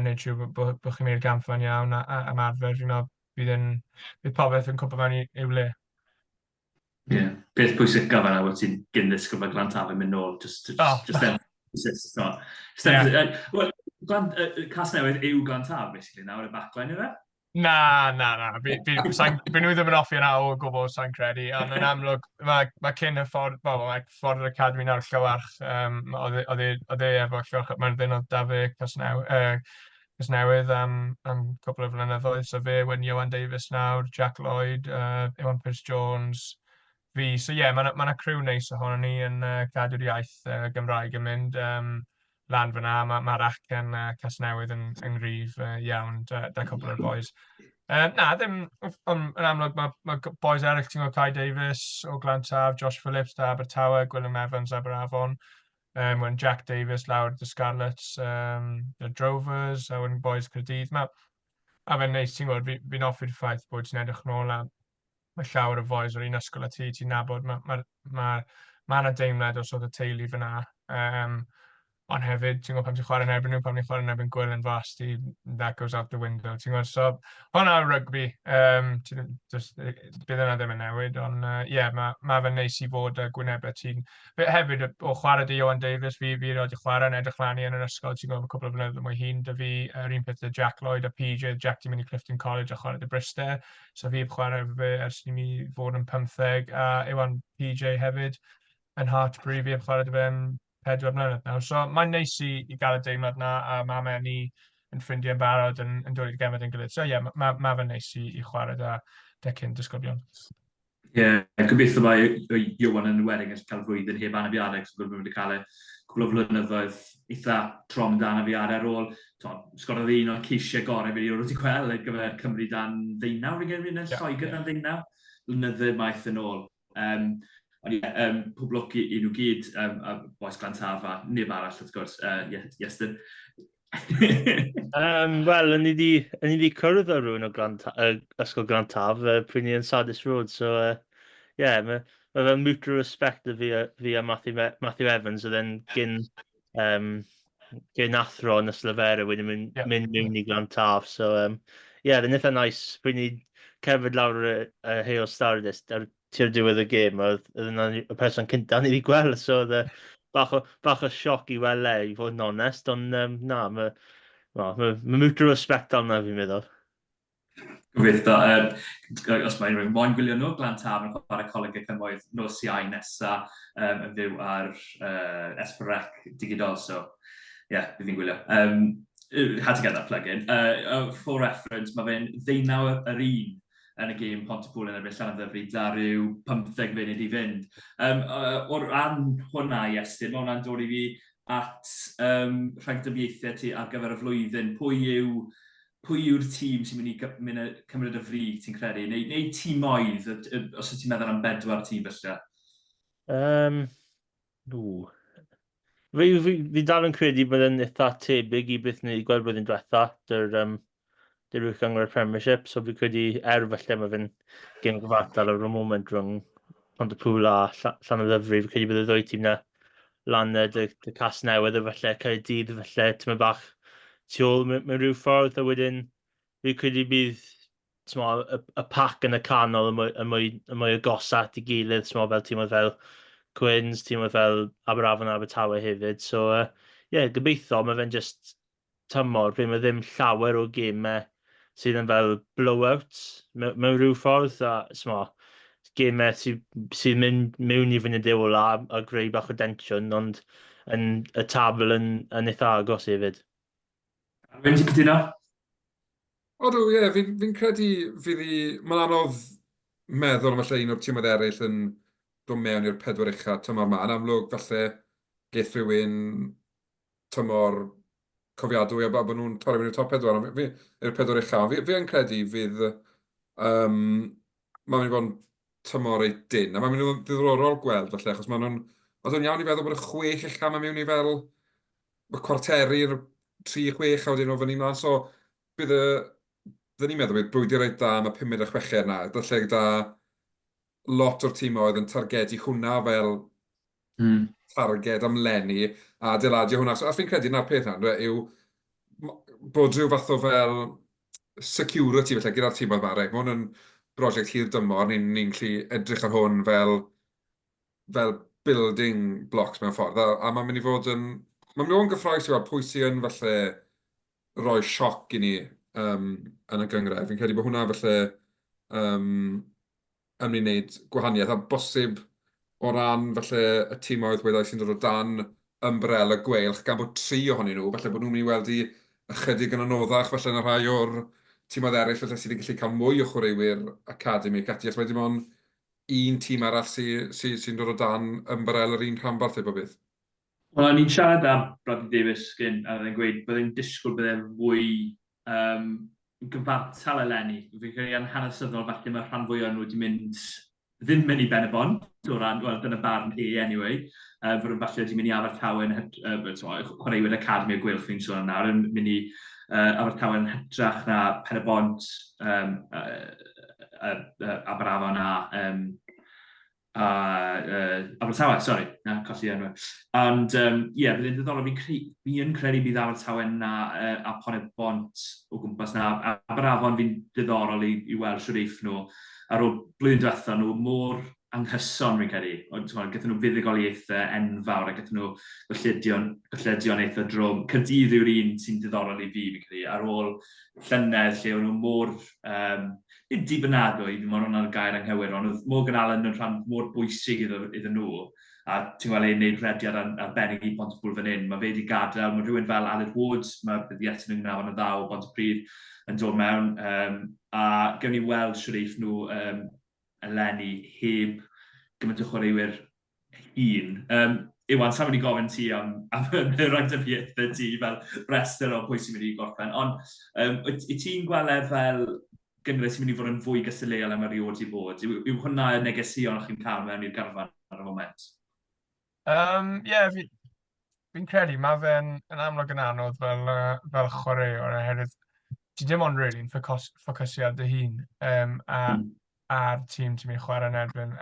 neu trwy bod chi'n mynd i'r gamfan iawn a ymarfer, fi'n meddwl bydd popeth yn cwpl mewn i'w le. Ie, peth pwysig gafel a wyt ti'n gynnus gyfer Lantaf yn mynd nôl, just emphasis. Casnewydd yw Lantaf, basically, nawr y backline yw e? Na. Byn nhw ddim yn offi yna o gwbl sa'n credu, ond yn amlwg, mae cyn y ffordd yr academi na'r Llywarch, oedd e efo Llywarch mae'r ddyn oedd da fe Casnewydd am cwpl o flynyddoedd, so fe, Wyn Iwan Davies nawr, Jack Lloyd, Iwan Pearce Jones, fi. So mae yna criw neis ohono ni yn cadw'r iaith Gymraeg yn mynd lan fyna. Mae'r acen Casnewydd yn gryf iawn, da cwpl o'r boys. Ddim, yn amlwg, mae boys eraill, ti'n gwybod, Kai Davies o Lantaf, Josh Phillips da Abertawe, Gwilym Evans Aberafon, when Jack Davies lawr the Scarlets, the Drovers, a when boys Caerdydd. A fe'n neis, ti'n gwybod, fi'n offi'r ffaith bod ti'n edrych nôl a mae llawer o boys o'r un ysgol a ti'n nabod. Mae yna deimlad o sort of teulu fyna. Ond hefyd, ti'n gwybod, pam ti'n chwarae'n erbyn nhw, pam ti'n chwarae'n erbyn Gwyl yn fast, that goes out the window. Ti'n gwybod, so hwnna yw rygbi. Bydd yna ddim yn newid, ond mae fe'n neis i fod gwynebau ti'n. Hefyd, o chwarae di Iwan Davies, fi roed i chwarae yn edrych lan i yn yr ysgol, ti'n gwybod, cwpl o flynyddoedd mwy hun, dy fi, yr un peth y Jack Lloyd a PJ, Jack di mynd i Clifton College a chwarae dy Bristol, so fi heb chwarae fe ers ni mi fod yn 15, a Iwan PJ hefyd yn Hartbury, fi heb chwarae dy fe 4 mlynedd nawr. So mae'n neis i gael y deimlad na, a mae ni yn ffrindiau'n barod yn dod i'r gemau yn gilydd. So mae fe'n neis i chwarae da cyn disgyblion. Gobeithio mae Iwan yn wedyn gallu cael flwyddyn heb anafiadau, so bod wedi cael cwbl o flynyddoedd eitha trom dan anafiadau ar ôl. Sgorodd un o'r ceisiau gorau wedi wrth i gweld ar gyfer Cymru dan ddeunaw, yn Lloegr dan ddeunaw, blynyddoedd maith yn ôl. Ond pob lwc i nhw gyd, a boes Lantaf a neb arall, wrth gwrs, Iestyn. Wel, yn i wedi cwrdd o rhywun o ysgol Lantaf, pryd ni yn Sadis Road, so mae fe'n mutual respect fi a Matthew Evans, oedd e'n gyn athro yn y Slefera wedi mynd mewn i Lantaf, so fe'n eitha nice, pryd ni cerfod lawr y Hale Stardust ar tir diwedd y gêm, oedd yna y person cynta ni wedi gweld, so oedd bach o sioc i weld i fod yn onest, ond mae mutual respect arna fi'n meddwl. Gobeithio. Os mae rhywun moyn gwylio nhw, Lantaf yn chwarae coleg y cymoedd nos Iau nesaf yn fyw ar Super Rygbi digidol, so bydd fi'n gwylio. Had to get that plug-in. For reference, mae fe'n 19 yr un yn y gêm Pontypool yn erbyn Llanfyfri, da rhyw 15 funud i fynd. O'r ran hwnna, Iestyn, mae hwnna'n dod i fi at rhagdybiaethau ti ar gyfer y flwyddyn. Pwy yw'r tîm sy'n mynd i cymryd y fri, ti'n credu? Neu tîmoedd, os ti'n meddwl am 4 tîm felly? Fi dal yn credu bod yn eitha tebyg i beth ni wedi gweld blwyddyn diwetha, dy'r cynghrair Premiership, so fi credu falle mae fe'n gêm gyfartal ar y moment rhwng Pontypool a Llanfyfri. Fi credu bod y ddwy tîm na lan dy Casnewydd falle, Caerdydd falle, ti'n bach tu ôl mewn rhyw ffordd, a wedyn fi credu bydd y pac yn y canol y mwy agosat i gilydd, fel tîmoedd fel Quins, tîmoedd fel Abertawe a Abertawe hefyd. So, gobeithio, mae fe'n just tymor, fe mae ddim llawer o gemau sydd yn fel blowouts mewn rhyw ffordd, a gemau sydd mynd mewn i fynd i ola a greu bach o densiwn, ond y tabl yn eitha agos hefyd. Rwy'n ti'n cytuno? Odw, fi'n credu mae'n anodd meddwl am falle un o'r tîmoedd eraill yn dod mewn i'r 4 ucha tymor yma. Yn amlwg, falle geith rhywun tymor cofiadwy a bod nhw'n torri mewn i'r top 4 i'r 4 ucha. Fi yn credu fydd mae'n mynd i fod yn tymor ei dyn. A mae'n mynd i fod yn ddiddorol gweld falle, achos mae'n iawn i feddwl bod y 6 ucha mae'n mewn i fel y cwarteri'r 3-6 a wedyn o fyny mlaen. So, bydd ni'n meddwl bydd brwydr reit da am y 5 a 6 yna. Falle gyda lot o'r tîmoedd yn targedu hwnna fel targed am lenni a adeiladio hwnna. So, a fi'n credu na'r peth yna yw bod rhyw fath o fel security felly gyda'r tîmoedd mareg. Mae hwn yn brosiect hir dymor, ni'n gallu edrych ar hwn fel building blocks mewn ffordd. A mae'n mynd i fod yn gyffroes i weld pwy sy'n falle rhoi sioc i ni yn y gynghrair. Fi'n credu bod hwnna falle yn mynd i wneud gwahaniaeth a bosib o ran falle y tîmoedd wedai sy'n dod o dan ymbrel y gweilch gan bod 3 ohonyn nhw, falle bod nhw'n mynd i weld i ychydig yn anoddach falle na rhai o'r tîmoedd eraill falle sydd wedi gallu cael mwy o chwaraewyr academig ati, os mae dim ond un tîm arall sy'n dod o dan ymbrel yr un rhanbarth efo beth. Wel, ni'n siarad am Bradley Davies gyn, a byddai'n gweud byddai'n disgwyl byddai'n fwy gyfartal eleni. Fi'n credu yn hanesyddol falle mae rhan fwy o'n nhw wedi mynd ddim mynd i ben y bont, o ran, wel, dyna barn anyway. Fod yn falle wedi mynd i Abertawe chwaraewyr academi o Gwylch fi'n sôn am nawr, yn mynd i Abertawe yn hytrach na pen y bont Abertawe na Abertawe, sori, na, colli enw. Ond, byddai'n ddiddorol, fi'n credu bydd Abertawe na a pen y bont o gwmpas na. Abertawe fi'n diddorol i weld sy'n reif nhw. Ar ôl blwyddyn diwethaf nhw mor anghyson fi'n credu. Gyda nhw fuddugoliaethau enfawr a gyda nhw golledion eitha drwm. Caerdydd yw'r un sy'n diddorol i fi'n credu. Ar ôl llynedd lle o'n nhw mor dibynadwy, ddim ond hwnna'r gair anghywir, ond oedd Morgan Allen yn rhan mor bwysig iddyn nhw. A ti'n gweld ei'n neud rhediad arbennig i Pontypool fan hyn. Mae fe wedi gadael, mae rhywun fel Aled Woods, mae Iestyn yn gwnaf yn y ddaw o Pontypridd yn dod mewn. A gewn ni weld sy'n nhw eleni heb gymaint o chwaraewyr hun. Iwan, sa'n mynd i gofyn ti am y rhagdybiaethau ti fel rester o pwy sy'n mynd i gorffen. Ond i ti'n gweld fel gyngrau sy'n mynd i fod yn fwy gysyleol am eriod i bod? Yw hwnna y negesion o'ch chi'n cael mewn i'r garfan ar y moment? Fi'n credu, mae fe'n amlwg yn anodd fel chwaraewr oherwydd ti dim ond rili'n ffocysu ar dy hun a'r tîm ti'n mynd i chwarae yn erbyn.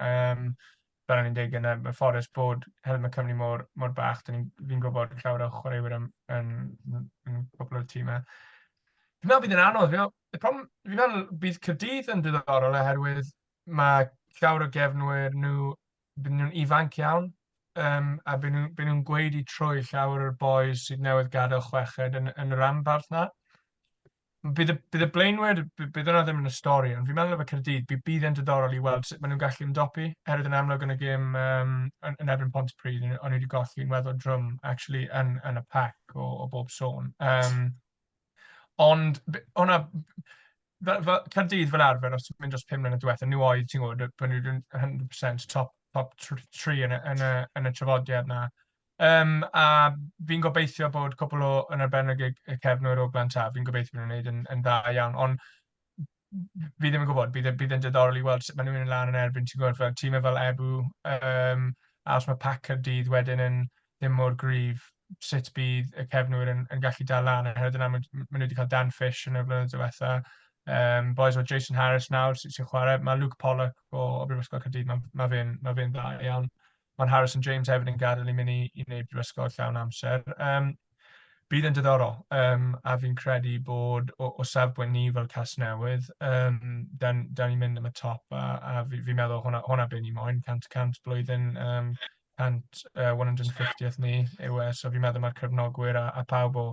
Fel ni'n dweud gyda, mae ffodus bod help y cymru mor bach. Fi'n gwybod llawer o chwaraewyr yn gwbl o'r tîmau. Fi'n meddwl bydd yn anodd. Fi'n meddwl bydd Caerdydd yn diddorol oherwydd mae llawer o gefnwyr bydd nhw'n ifanc iawn a bydd nhw'n gweud i trwy llawer o'r boys sydd newydd gadael chweched yn yr anbarth na. bydd y blaenwyr, bydd yna ddim yn y stori, ond fi'n meddwl efo Caerdydd, bydd e'n diddorol i weld sut maen nhw'n gallu ymdopi, oherwydd yn amlwg yn y gêm yn erbyn Pontypridd, o'n i wedi golli yn weddol drwm, actually, yn y pack o bob sôn. Ond, o'na, Caerdydd fel arfer, os ti'n mynd dros 5 mlynedd diwethaf, nhw oedd, ti'n gwybod, bod nhw'n 100% top 3 yn y trafodiad na. A fi'n gobeithio bod cwbl o yn arbennig y cefnwyr o Lantaf, fi'n gobeithio bod nhw'n gwneud yn dda iawn, ond fi ddim yn gwybod, bydd yn diddorol i weld sut maen nhw'n mynd lan yn erbyn, ti'n gwybod, fel tîmau fel Ebu, a os mae pac Caerdydd wedyn yn ddim mor gryf, sut bydd y cefnwyr yn gallu dal lan, oherwydd yna maen nhw wedi cael Dan Fish yn y flynedd diwethaf. Boys o Jason Harris nawr sy'n chwarae, mae Luke Pollock o Prifysgol Caerdydd, mae fe'n dda iawn. Mae'n Harrison James hefyd yn gadael i mynd i wneud Prifysgol llawn amser. Bydd yn diddorol, a fi'n credu bod o safbwynt ni fel Casnewydd, dan ni'n mynd am y top, a fi'n meddwl hwnna byd ni moyn, 100 blwyddyn, 150th ni yw e, so fi'n meddwl mae'r cefnogwyr a pawb o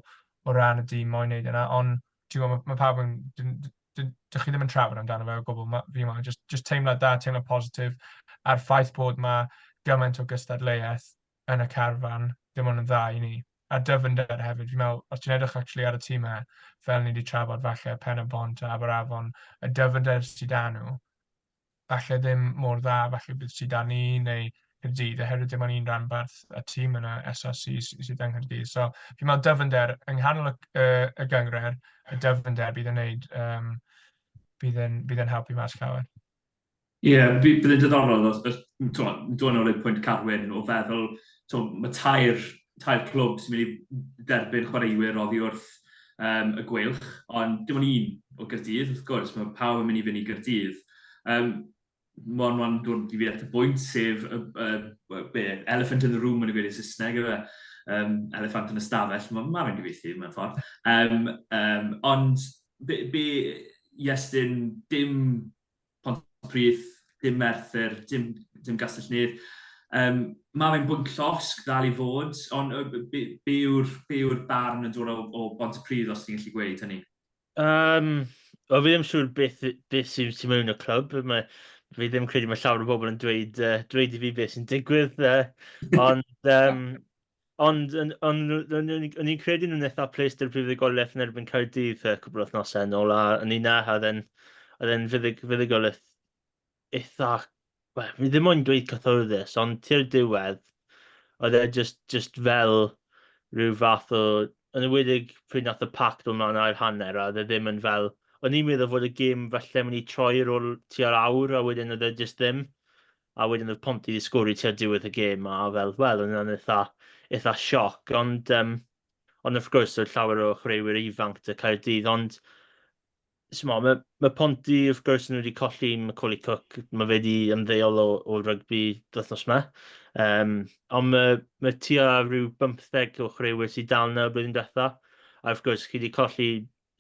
ran y dîm moyn wneud yna, ond ti'n gwybod, mae pawb yn, dych chi ddim yn trafod amdano fe o gwbl, fi'n meddwl, just teimlad da, teimlad positif, a'r ffaith bod mae gymaint o gystadleuaeth yn y carfan, dim ond yn dda i ni. A dyfnder hefyd, fi'n meddwl, os ti'n edrych ar y tîmau, fel ni wedi trafod falle Pen y Bont a Aberafon, y dyfnder sydd da nhw, falle ddim mor dda, falle bydd sydd da ni, neu Caerdydd, oherwydd dim ond un rhanbarth y tîm yn y SRC sydd yn Caerdydd. So, fi'n meddwl dyfnder, yng nghanol y gynghrair, y dyfnder bydd yn neud, bydd yn helpu mas llawer. Ie, bydd yn diddorol, dwi'n ôl i'r pwynt Carwyn o feddwl, mae tair clwb sy'n mynd i derbyn chwaraewyr oddi wrth y gwylch, ond dim ond un o Gaerdydd, wrth gwrs, mae pawb yn mynd i fynd i Gaerdydd. Mae'n dod i fi at y bwynt, sef elephant in the room yn y gweud i Saesneg, elephant yn y stafell, mae'n mynd i feithi mewn ffordd. Ond be Iestyn, dim Pontypridd, dim Merthyr, dim Casnewydd. Mae fe'n bwynt llosg ddal i fod, ond be yw'r barn yn dod o Pontypridd os ti'n gallu gweud hynny? O fi ddim siŵr beth sy'n mewn y clwb. Fi ddim credu mae llawer o bobl yn dweud i fi beth sy'n digwydd. Ond o'n i'n credu nhw'n eitha pleister fuddugoliaeth yn erbyn Caerdydd cwbl o wythnosau yn ôl, a yn un oedd e'n fuddugoliaeth eitha, fi ddim ond dweud cythoeddus, ond tir diwedd, oedd e just fel rhyw fath o, yn ymwedig pryd nath y pac dod mewn a'r hanner, a oedd e ddim yn fel, o'n i'n meddwl fod y gêm falle mynd i troi ar ôl tua'r awr, a wedyn oedd e just ddim. A wedyn oedd Ponty wedi sgori tua'r diwedd y gêm, a fel, wel, o'n i'n eitha sioc, ond wrth gwrs oedd llawer o chwaraewyr ifanc dy Caerdydd, ond mae Ponty wrth gwrs yn wedi colli Macaulay Cook, mae fe wedi ymddeol o rygbi wythnos yma, ond mae tua rhyw 15 o chwaraewyr sydd dal yna y blwyddyn diwethaf, a wrth gwrs chi wedi colli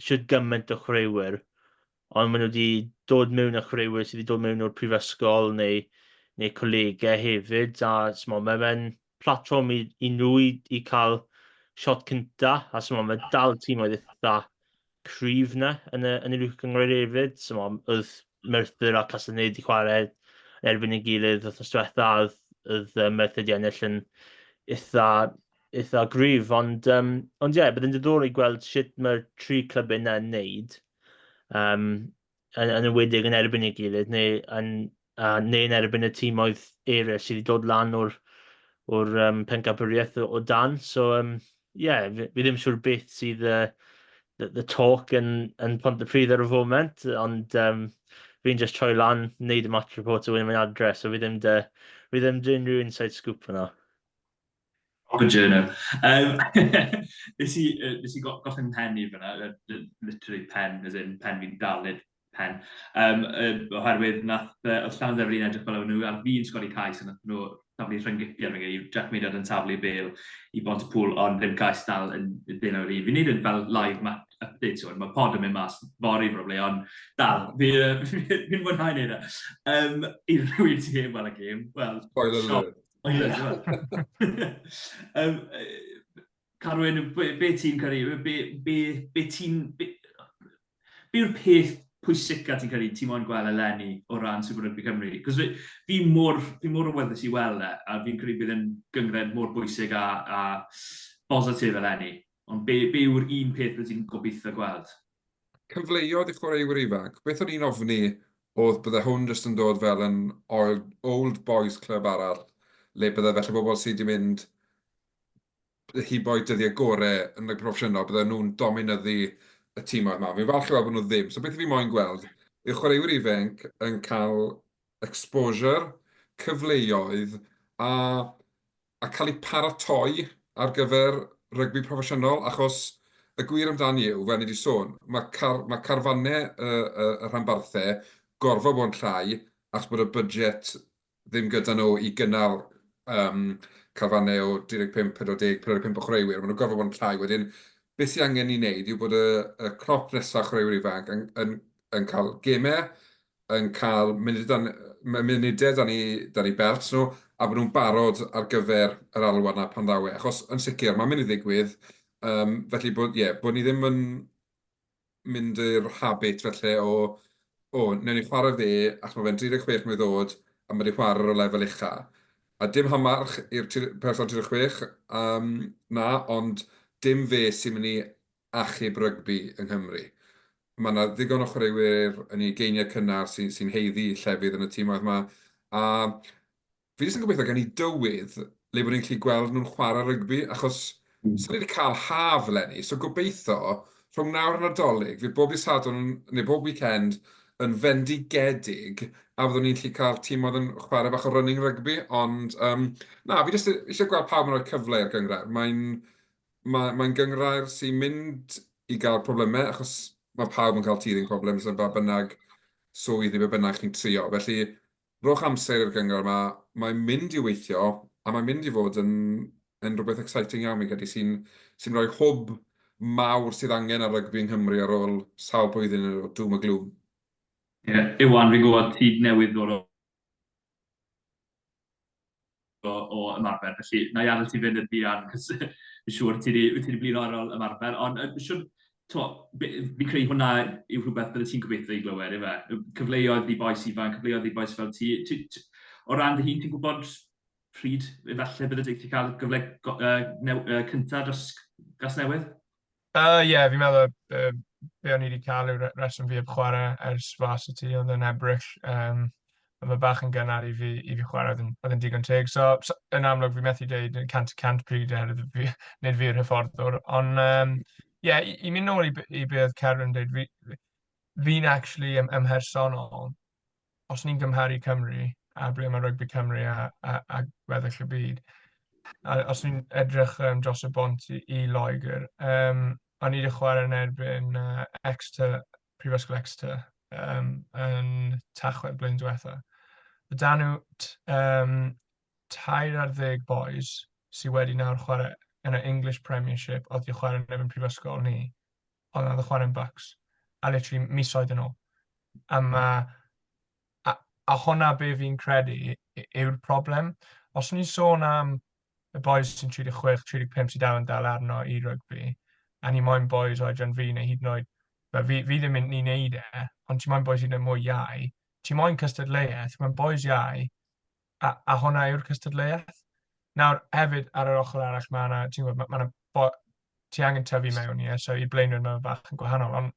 siwr gymaint o chwaraewyr, ond maen nhw wedi dod mewn â chwaraewyr sydd wedi dod mewn o'r prifysgol neu colegau hefyd, a mae'n platform i nhw i cael shot cynta, a mae dal tîm oedd eitha cryf na yn y rhywch gyngor hefyd. Oedd Merthyr a Casnewydd wedi chwarae erbyn ei gilydd wythnos diwetha, oedd Merthyr wedi ennill yn eitha gryf, ond bydd yn diddorol i gweld sut mae'r 3 clybau yna yn neud, yn ymwedig yn erbyn ei gilydd, neu yn erbyn y tîm oedd eraill sydd wedi dod lan o'r pencampwriaeth o dan. So, fi ddim siŵr beth sydd the talk yn Pontypridd ar y foment, ond fi'n just troi lan, wneud y match report o wyn mewn adres, so fi ddim unrhyw inside scoop yna. Proper journal. Nes i gollin pen i fyna, literally pen, as in pen fi'n dal, nid pen. Oherwydd nath llawn ddefryn edrych fel nhw, a fi'n sgori cais, a nath nhw taflu rhyngipiad fi'n gyda, Jack Meadad yn taflu bel i Pontypool, ond ddim cais dal yn dyn o'r un. Fi'n neud yn fel live match update, so mae pod yn mynd mas fori probably, ond dal, fi'n mwynhau neud e. I rhywun sy'n heb weld y gêm, wel, Carwyn, be ti'n cael ei, yw'r peth pwysica ti'n credu ti moyn gweld eleni o ran Super Rygbi Cymru? Cos fi mor awyddus i weld e, a fi'n credu bydd yn gyngred mor bwysig a positif eleni. Ond be yw'r un peth bydd ti'n gobeithio gweld? Cyfleoedd i chwaraewyr ifanc. Beth o'n i'n ofni oedd bydde hwn jyst yn dod fel yn old boys club arall, le bydde felly bobl sydd wedi mynd hi boi dyddiau gorau yn y proffesiynol, bydde nhw'n dominyddu y tîmoedd yma. Fi'n falch i weld bod nhw ddim. So beth i fi moyn gweld, yw chwaraewyr ifanc yn cael exposure, cyfleoedd, a cael eu paratoi ar gyfer rygbi proffesiynol, achos y gwir amdani yw, fel ni wedi sôn, mae carfannau y rhanbarthau gorfod bod yn llai, achos bod y budget ddim gyda nhw i gynnal carfannau o 25, 40, 45 o chwaraewyr. Maen nhw'n gorfod bod yn llai. Wedyn, beth sydd angen i wneud yw bod y crop nesaf chwaraewyr ifanc yn cael gemau, yn cael munudau dan i belt nhw, a bod nhw'n barod ar gyfer yr alwan a pan ddawe. Achos yn sicr, mae'n mynd i ddigwydd, felly bod ni ddim yn mynd i'r habit felly newn ni chwarae fe, achos mae fe'n 36 mlynedd oed, a mae wedi chwarae o lefel ucha. A dim hamarch i'r person 36, na, ond dim fe sy'n mynd i achub rygbi yng Nghymru. Mae yna ddigon o chwaraewyr yn ei geiniau cynnar sy'n heiddi llefydd yn y tîmoedd yma. A fi jyst yn gobeithio gen i dywydd le bod ni'n gallu gweld nhw'n chwarae rygbi, achos sy'n ni wedi cael haf lenni, so gobeithio rhwng nawr yn Nadolig, fydd bob Sadwrn neu bob weekend yn fendigedig, a fyddwn ni'n gallu cael tîm oedd yn chwarae bach o running rygbi, ond na, fi jyst eisiau gweld pawb yn rhoi cyfle i'r gynghrair. Mae'n gynghrair sy'n mynd i gael problemau, achos mae pawb yn cael teething problems yn ba bynnag swydd i ba bynnag chi'n trio. Felly, rhowch amser i'r gynghrair yma, mae'n mynd i weithio, a mae'n mynd i fod yn rhywbeth exciting iawn mi gyda sy'n rhoi hwb mawr sydd angen ar rygbi yng Nghymru ar ôl sawl blwyddyn o dŵm a glwm. Iwan, fi'n gwybod ti newydd ddod o ymarfer, felly na i adael ti fynd yn bian, cos fi'n siŵr ti wedi blin ar ôl ymarfer, ond fi'n credu hwnna yw rhywbeth bydde ti'n gobeithio i glywed, efe? Cyfleoedd i boes ifanc, cyfleoedd i boes fel ti. O ran dy hun, ti'n gwybod pryd efallai bydde ti'n cael gyfle cyntaf dros Casnewydd? Fi'n meddwl be o'n i wedi cael yw reswm fi heb chwarae ers varsity oedd yn Ebrill. Mae bach yn gynnar i fi chwarae oedd yn digon teg. So, yn amlwg fi methu dweud 100% pryd nid fi'r hyfforddwr. Ond, i mynd nôl i be oedd Carwyn yn dweud, fi'n actually ymhersonol, os ni'n gymharu Cymru a ble mae Rygbi Cymru a gweddill y byd, a os ni'n edrych dros y bont i Loegr, o'n i wedi chwarae yn erbyn Prifysgol Exeter yn Tachwedd blwyddyn diwetha. Yda nhw 40 boys sydd wedi nawr chwarae yn y English Premiership oedd wedi chwarae yn erbyn Prifysgol ni, oedd oedd chwarae yn Bucks, a literally misoedd yn ôl. A hwnna be fi'n credu yw'r problem. Os ni'n sôn am y boys sy'n 36, 35 sydd dal arno i rygbi, a ni moyn boys oedran fi neu hyd yn oed, fi ddim yn ei wneud ond ti moyn boys hyd yn mwy iau, ti moyn cystadleuaeth, mae'n boys iau, a hwnna yw'r cystadleuaeth. Nawr, hefyd, ar yr ochr arall, ti angen tyfu mewn i, so i blaenwyr mae'n bach yn gwahanol, ond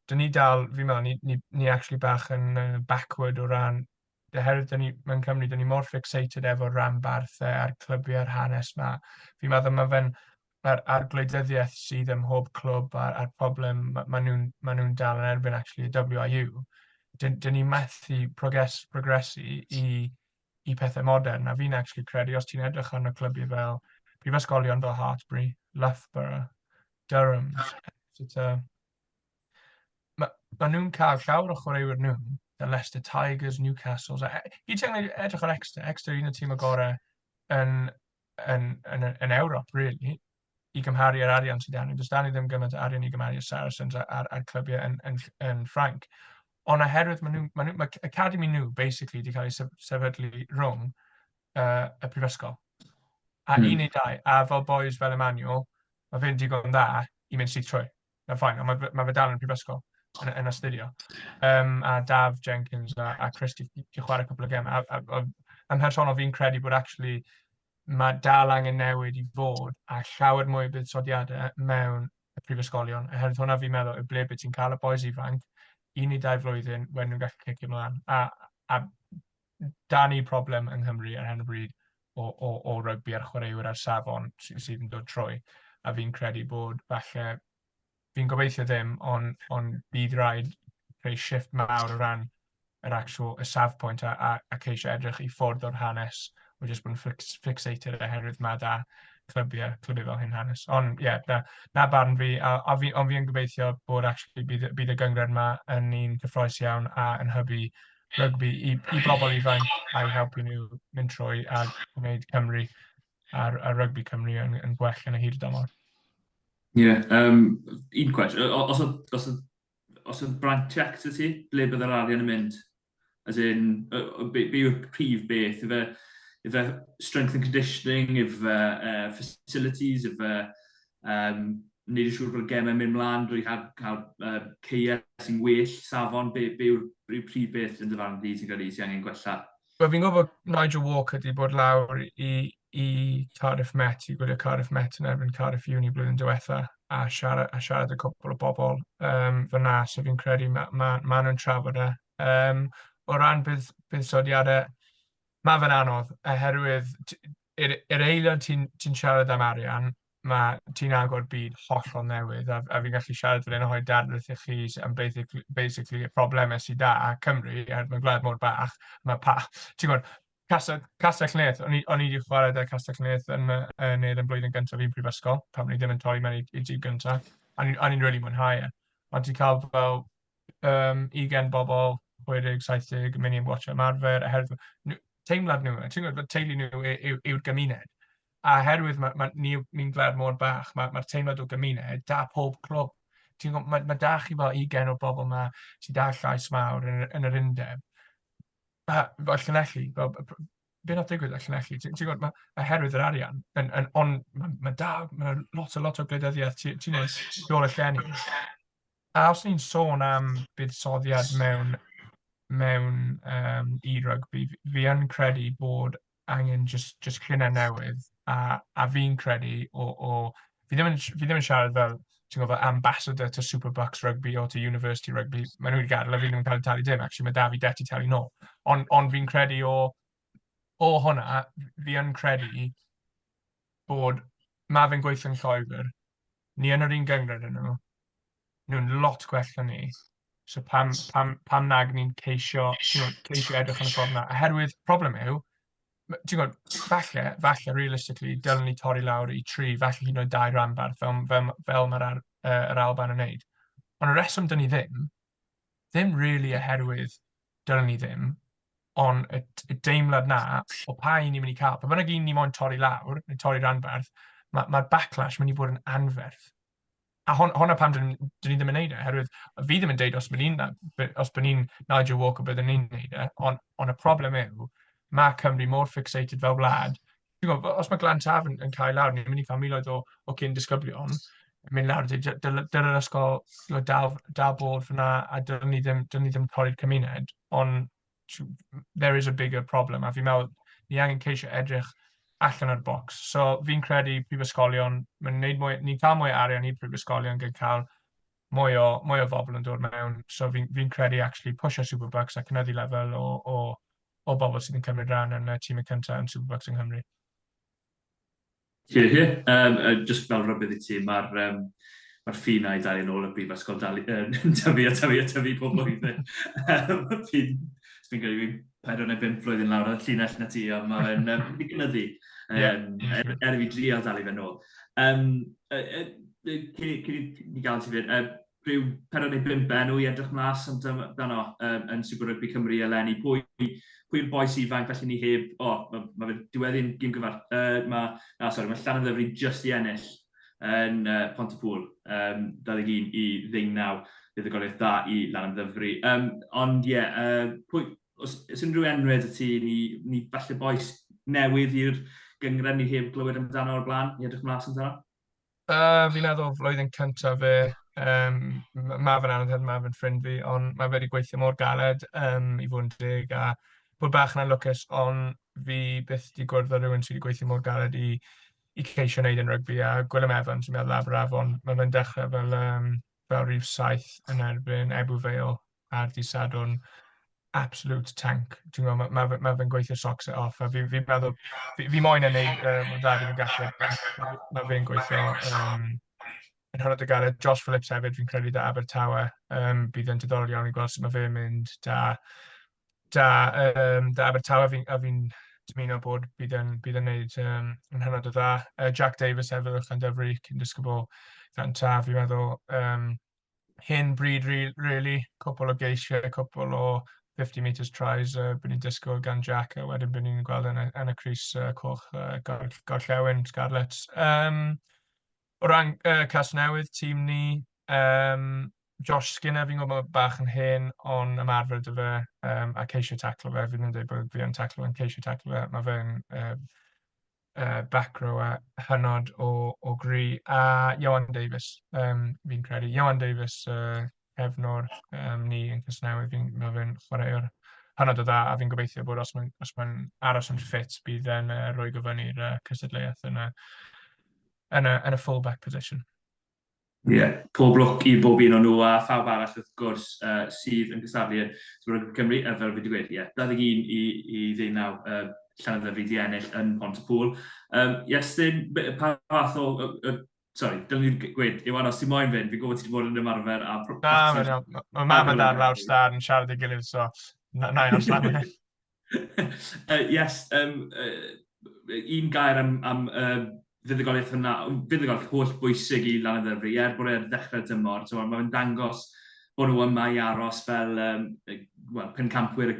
dyn ni dal, fi'n meddwl, ni actually bach yn backward o ran, oherwydd mewn Cymru, dyn ni mor fixated efo rhanbarthau a'r clybiau'r hanes yma. Fi'n meddwl mae fe'n a'r gwleidyddiaeth sydd ym mhob clwb a'r problem mae nhw'n dal yn erbyn actually y WIU. Dyn ni methu progresu i pethau modern. A fi'n actually credu, os ti'n edrych arno clybiau fel prifysgolion fel Hartbury, Loughborough, Durham, Exeter, mae nhw'n cael llawer o chwaraewyr nhw, the Leicester Tigers, Newcastle. I ti'n edrych ar Exeter. Exeter un o tîm o gorau yn Ewrop, really, i gymharu ar arian sydd angen. Does da ni ddim gymaint o arian i gymharu Saracens a'r clybiau yn Ffranc. Ond oherwydd mae academy nhw, basically, wedi cael ei sefydlu rhwng y prifysgol. A un neu dau, a fel boys fel Emmanuel, mae fe'n digon dda i mynd syth trwy. Mae'n ffain, ond mae fe dal yn prifysgol. yn astudio. A Daf Jenkins a Christy di chwarae cwbl o gem. Yn personol fi'n credu bod actually mae dal angen newid i fod a llawer mwy o buddsoddiadau mewn y prifysgolion. Oherwydd hwnna fi'n meddwl y ble byd ti'n cael y boes ifanc 1 i 2 flwyddyn wedyn nhw'n gallu cicio mlaen. A da ni problem yng Nghymru ar hyn o bryd o rygbi a'r chwaraewyr ar safon sydd yn dod trwy. A fi'n credu bod falle, fi'n gobeithio ddim, ond bydd rhaid creu shift mawr o ran y safpwynt a ceisio edrych i ffwrdd o'r hanes o jyst bod yn fixated oherwydd mae da clybiau fel hyn hanes. Ond na barn fi, ond fi'n gobeithio bod actually bydd y gyngred yma yn un cyffroes iawn a yn hybu rygbi i bobl ifanc a'i helpu nhw mynd trwy a gwneud Cymru a rygbi Cymru yn gwell yn y hyd y dymor. Ie, un cwestiwn. Os y brand check to ti, ble bydd yr arian yn mynd? As in, be yw'r prif beth? Ife strength and conditioning, ife facilities, ife wneud yn siŵr bod y gemau mynd mlaen, drwy cael ceir sy'n well, safon, be yw'r prif beth yn dyfarn di ti'n credu sy'n angen gwella? Wel, fi'n gwybod Nigel Walker wedi bod lawr i Cardiff Met, i gwylio Cardiff Met yn erbyn Cardiff Uni blwyddyn diwetha, a siarad y cwbl o bobl fyna, so fi'n credu ma nhw'n trafod e. O ran buddsoddiadau, mae fe'n anodd, oherwydd yr eiliad ti'n siarad am arian, ti'n agor byd hollol newydd, a fi'n gallu siarad fan hyn o hoi dadlwyth i chi am basically y problemau sydd da a Cymru, a mae'n gwlad mor bach, ti'n gwybod, Castell Newydd, o'n i wedi chwarae da Castell Newydd yn blwyddyn gyntaf fi'n prifysgol, pan ni ddim yn torri mewn i dîm gyntaf, a ni'n really mwynhau e. Ond ti'n cael fel 20 bobl, 60, 70, mynd i'n watch ymarfer, teimlad nhw, ti'n gwybod, teulu nhw yw'r gymuned. A herwydd ni'n glad mor bach, mae'r teimlad o gymuned, da pob clwb. Mae da chi fel 20 o bobl yma sydd da llais mawr yn yr undeb. Fel Llanelli, be nath digwydd â Llanelli? Ti'n gwybod, mae herwydd yr arian, ond mae lot o gwleidyddiaeth, ti'n gwybod, dôl y llenni. A os ni'n sôn am buddsoddiad mewn i rygbi, fi yn credu bod angen just llunau newydd, a fi'n credu fi ddim yn siarad fel, ti'n gwybod, ambassador to Super Rygbi o to University Rygbi. Maen nhw wedi gadael, a fi ddim yn cael talu dim, actually, mae da fi debt i talu nôl. Ond fi'n credu o hwnna, fi yn credu bod mae fe'n gweithio'n Lloegr, ni yn yr un gyngred yn nhw, nhw'n lot gwell na ni. So pam nag ni'n ceisio edrych yn y ffordd yna. Oherwydd, problem yw, ti'n gwybod, falle, realistically, dylwn ni torri lawr i 3, falle hyd yn oed 2 ranbarth, fel mae'r Alban yn neud. Ond y reswm dyn ni ddim really oherwydd dylwn ni ddim, ond y deimlad na o pa un ni'n mynd i cael. Pan bynnag un ni moyn torri lawr, neu torri ranbarth, mae'r backlash mynd i fod yn anferth. A hwnna pam dyn ni ddim yn neud e, oherwydd fi ddim yn deud os bydd ni'n Nigel Walker byddwn ni'n neud e, ond y problem yw, mae Cymru mor fixated fel wlad. Os mae Lantaf yn cael lawr, ni'n mynd i cael miloedd o cyn-disgyblion, mynd lawr, dyna'r ysgol dal bod fyna, a dyn ni ddim torri'r cymuned, ond there is a bigger problem, a fi'n meddwl, ni angen ceisio edrych allan o'r bocs. So fi'n credu prifysgolion, ni'n cael mwy o arian i prifysgolion gyda cael mwy o bobl yn dod mewn. So fi'n credu actually push o Superbucks a cynyddu lefel o bobl sydd yn cymryd rhan yn y tîm y cyntaf yn Superbucks yng Nghymru. Just fel rybydd i ti, mae'r ffinau dal yn ôl y brifysgol tyfu pob blwyddyn. Fi'n credu fi'n 4-5 blwyddyn lawr y llinell na ti, ond mae'n gynyddu. Fi drio dal i fe nôl. Cyn i gael ti fynd, rhyw 4-5 enw i edrych mas yn Super Rygbi Cymru eleni. Pwy'r boes ifanc felly ni heb... mae fe diweddu'n gym gyfar. Mae Llanaf just i ennill yn Pontypool. 21 i 19 ddiddygoliaeth da i Llanaf. Ond os unrhyw enwau dy ti, ni falle boes newydd i'r gyngred ni heb glywed amdano o'r blaen, i edrych mas amdano? Fi'n meddwl flwyddyn cyntaf fe, Mae fe'n anodd, mae fe'n ffrind fi, ond mae fe wedi gweithio mor galed i fod yn deg, a bod bach yna'n lwcus, ond fi byth wedi gwrdd â rhywun sydd wedi gweithio mor galed i ceisio wneud yn rygbi, a Gwilym Evans yn meddwl Labraf, ond mae fe'n dechrau fel rhif 7 yn erbyn Ebw Feol a'r dydd Sadwrn, absolute tank. Ti'n gwybod, mae fe'n gweithio socks it off, a fi'n meddwl, fi moyn yn neud, mae'n dda fi'n gallu, mae fe'n gweithio yn hynod o galed. Josh Phillips hefyd, fi'n credu da Abertawe, bydd yn diddorol iawn i gweld sut mae fe'n mynd da Abertawe, a fi'n dymuno bod bydd yn neud yn hynod o dda. Jack Davis hefyd, o'ch yn dyfru, cyn disgybl Lantaf, fi'n meddwl, hyn bryd, really, cwpl o geisiau, cwpl o 50 metres tries bydd ni'n disgwyl gan Jack, a wedyn bydd ni'n gweld yn y Cris coch Gorllewin, Scarlett. O ran Casnewydd, tîm ni, Josh Skinner, fi'n gwybod bach yn hen, ond ymarfer dy fe, a ceisio taclo fe, fi'n dweud bod fi yn taclo fe'n ceisio taclo fe, mae fe'n back row a hynod o gry, a Iwan Davies, fi'n credu. Iwan Davies, hefnwr ni yn Casnewydd, mae fe'n chwaraewr hynod o dda, a fi'n gobeithio bod os mae'n aros yn ffit, bydd yn rhoi gyfynnu'r cystadleuaeth yn y full-back position. Pob lwc i bob un o'n nhw a phawb arall wrth gwrs sydd yn cystadlu Super Cymru, fel fi wedi gweud, 21 i 19 Llanyddefi di ennill yn Pontypool. Iestyn, pa fath o... Sorry, dylen ni'n gweud, Iwan, os ti'n moyn fynd, fi'n gwybod ti wedi bod yn ymarfer a... Mae mam a dad lawr stad yn siarad ei gilydd, so na i os lan hynny. Yes, un gair am fuddugoliaeth hwnna, fuddugoliaeth holl bwysig i Llanyddefi, bod e'r ddechrau dymor, mae fe'n dangos bod nhw yma i aros fel pencampwyr y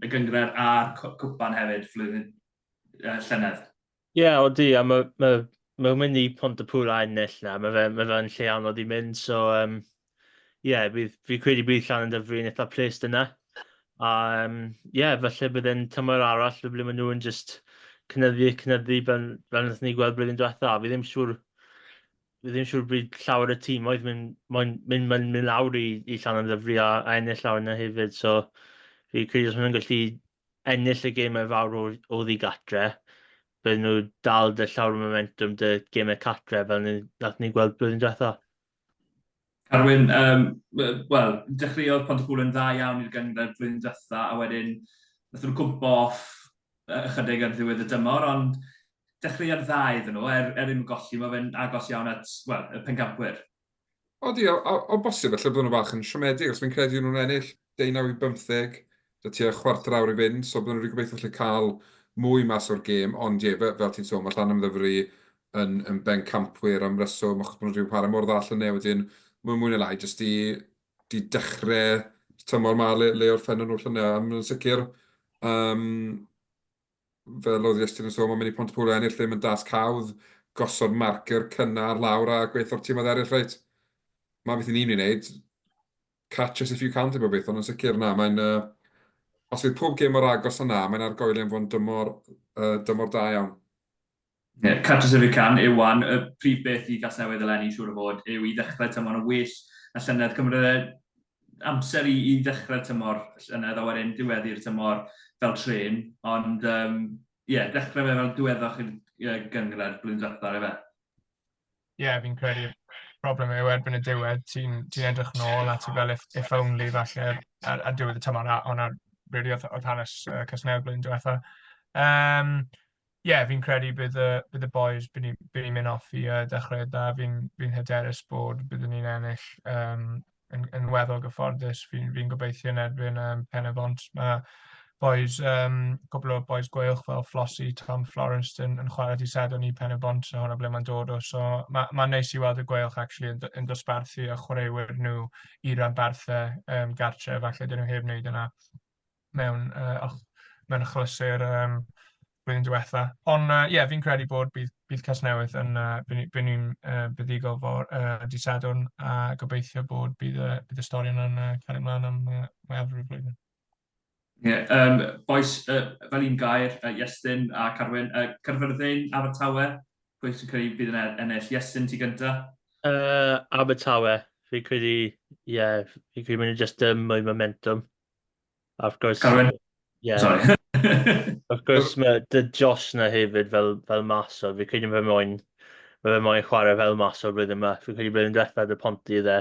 gynghrair a'r cwpan hefyd flwyddyn llynedd. Odi, a mae'n mynd i Pontypool a ennill na, mae fe'n lle anodd i mynd, so fi credu bydd Llanyddefi yn eitha plesd yna. A falle byddai'n tymor arall, ble maen nhw'n just cynyddu fel wnaethon ni gweld blwyddyn diwethaf. Fi ddim siŵr bryd llawer y tîm oedd mynd lawr i Llanyddefi a ennill lawr yna hefyd. So fi credu os maen nhw'n gallu ennill y gemau fawr o ddigatre, bydden nhw dal dy llawer momentum dy gemau catre fel nath ni gweld blwyddyn diwethaf. Carwyn, dechreuodd Pontypool yn dda iawn i'r gynghrair blwyddyn diwethaf, a wedyn nath nhw'n cwmpo off ychydig ar ddiwedd y dymor, ond dechreuodd dda iddyn nhw, unrhyw golli, mae fe'n agos iawn at y pencampwyr. O bosib, felly byddwn nhw bach yn siomedig, os fi'n credu nhw'n ennill 19-15, dy tua chwarter awr i fynd, so byddwn nhw'n gobeithio gallu cael mwy mas o'r gêm, ond fel ti'n sôn, mae Llanymddyfri yn bencampwyr am reswm, achos bod nhw'n rhyw para mor ddall yn newid, mae'n mwy na lai, jyst di dechrau tymor ma le o'r ffen nhw'r llynau, yn sicr. Fel oedd Iestyn yn sôn, mae'n mynd i Pontypool a ennill ddim yn das cawdd, gosod marker cynnar lawr a gweithio'r tîm oedd eraill reit. Mae beth i ni'n wneud, catch us if you can, ti'n beth, ond yn sicr na. Os fydd pob gêm o'r agos yna, mae'n argoeli am fod yn dymor da iawn. Catch us if you can, Iwan, y prif beth i Casnewydd eleni siŵr o fod yw i ddechrau tymor yn well a llynedd, cymryd amser i ddechrau tymor llynedd a wedyn diweddu'r tymor fel tren, ond dechrau fe fel diweddach i'r gynghrair blwyddyn diwethaf, efe? Fi'n credu problem yw erbyn y diwedd, ti'n edrych nôl a ti fel if only falle ar diwedd y tymor ond really oedd hanes Casnewydd blwyddyn diwethaf. Fi'n credu bydd y boys bydd ni'n mynd off i dechrau da. Fi'n hyderus bod byddwn ni'n ennill yn weddol gyfforddus. Fi'n gobeithio yn erbyn Pen y Bont. Mae boys, cwbl o boys gweilch fel Flossie, Tom Florence yn chwarae dydd Sadwrn i Pen y Bont, so hwnna ble mae'n dod o. So mae'n neis i weld y gweilch actually yn dosbarthu a chwaraewyr nhw i ranbarthau gartre. Falle dyn nhw heb wneud yna mewn achlysur blwyddyn diwethaf. Ond fi'n credu bod bydd Casnewydd yn bydd ni'n buddigol dydd Sadwrn a gobeithio bod bydd y stori yn cael ymlaen am Mae'r flwyddyn. Boes, fel un gair, Iestyn a Carwyn, Cynfyfyriwr Abertawe, pwy sy'n credu bydd yn ennill? Iestyn ti gynta? Abertawe, fi'n credu, fi'n credu mynd i just mwy momentum. Of course, Carwyn? Sorry. Of course, mae dy Josh na hefyd fel maso. Fi'n credu mae fe moyn chwarae fel maso blwyddyn yma. Fi'n credu blwyddyn diwethaf y ponti idde.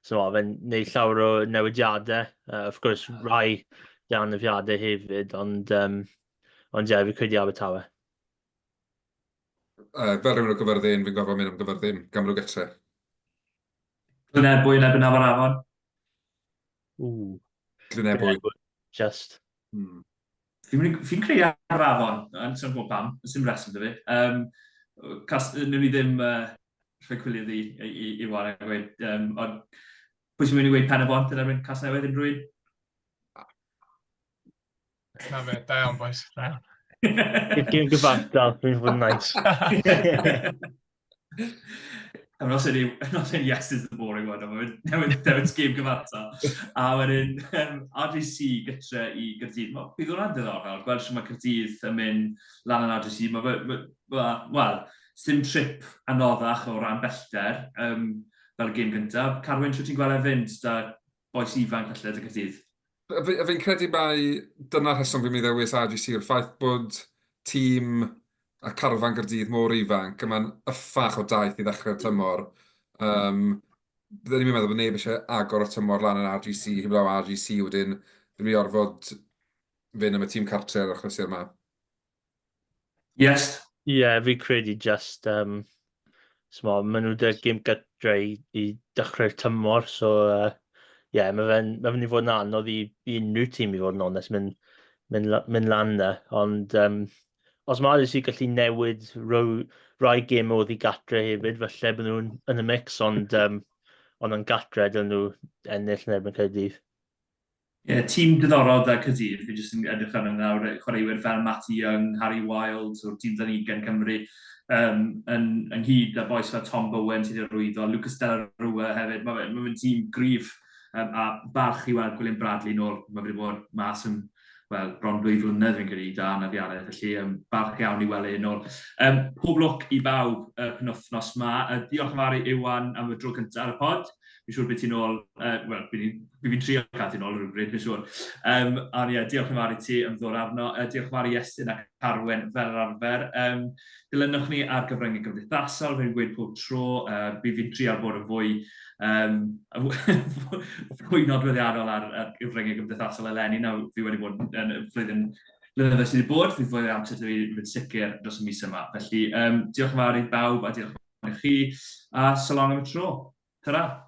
So fe'n neud llawer o newidiadau. Of course, rai anafiadau hefyd, ond fi'n credu Abertawe. Fel rhywun o gyfyrddin, fi'n gofod mynd am gyfyrddin, Cymru gytre. Glynebwy yn ebyn Aberafon. Glynebwy. Just. Fi'n creu Aberafon, yn sy'n gwybod pam, yn sy'n reswm dy fi. Nw'n ni ddim rhoi cwyliau i Iwan a gweud, ond pwy sy'n mynd i weid pen y bont yn erbyn Casnewydd yn rhywun? Na fe, da iawn, boys. Da iawn. Gyn gyfartal, fi'n fod yn nice. I'm not saying yes is the boring one, newydd game gyfartal. A wedyn, RGC gytre i Gyrdydd. Bydd hwnna'n diddorol, gweld sy'n mae Gyrdydd yn mynd lan yn RGC. Wel, sim trip anoddach o ran bellter fel y game gyntaf. Carwyn, sy'n ti'n gweld e fynd da boes ifanc felly y Gyrdydd? Fi'n credu mai dyna'r rheswm fi'n mynd ddewis RGC yw'r ffaith bod tîm a carfan Gyrdydd mor ifanc, yma'n yffach o daith i ddechrau'r tymor. Byddwn ni'n meddwl bod neb eisiau agor o tymor lan yn RGC, heblaw RGC wedyn, dwi'n mynd i orfod fynd am y tîm cartre ar ochrysau'r yma. Yes. Fi'n credu just, maen nhw dy gym gytre i dechrau'r tymor, so mae fe'n i fod yn anodd i unrhyw tîm i fod yn onest mynd lan na, ond os mae ddys i gallu newid rai gym oedd i gatre hefyd, felly bydden nhw'n yn y mix, ond yn gatre dyn nhw ennill yn erbyn Caerdydd. Tîm diddorol da Caerdydd, fi jyst yn edrych arno nawr, chwaraewyr fel Matty Young, Harry Wild, o'r tîm Dilynwch Cymru, yn hyd a boes fel Tom Bowen sydd wedi rwyddo, Lucas Della Rua hefyd, mae'n tîm grif a barch i weld Gwilym Bradley nôl, mae wedi bod mas yn bron 2 flynedd fi'n credu da anafiadau, felly barch iawn i weld nôl. Pob lwc i bawb y penwythnos yma. Diolch yn fawr i Iwan am y tro cyntaf ar y pod. Fi'n siŵr beth ti'n ôl, fi'n trio cael ti'n ôl rhywbryd, fi'n siŵr. Ond diolch yn fawr i ti am ddod arno. Diolch yn fawr i Iestyn a Carwyn fel yr arfer. Dilynwch ni ar gyfryngau gymdeithasol, fi'n gweud pob tro. Fi'n trio bod yn fwy nodweddiadol ar gyfryngau gymdeithasol eleni. Nawr, fi wedi bod yn flwyddyn sydd wedi bod, fi fwy amser fi fynd sicr dros y mis yma. Felly, diolch yn fawr i bawb a diolch yn fawr i chi, a so long am y tro. Ta-ra!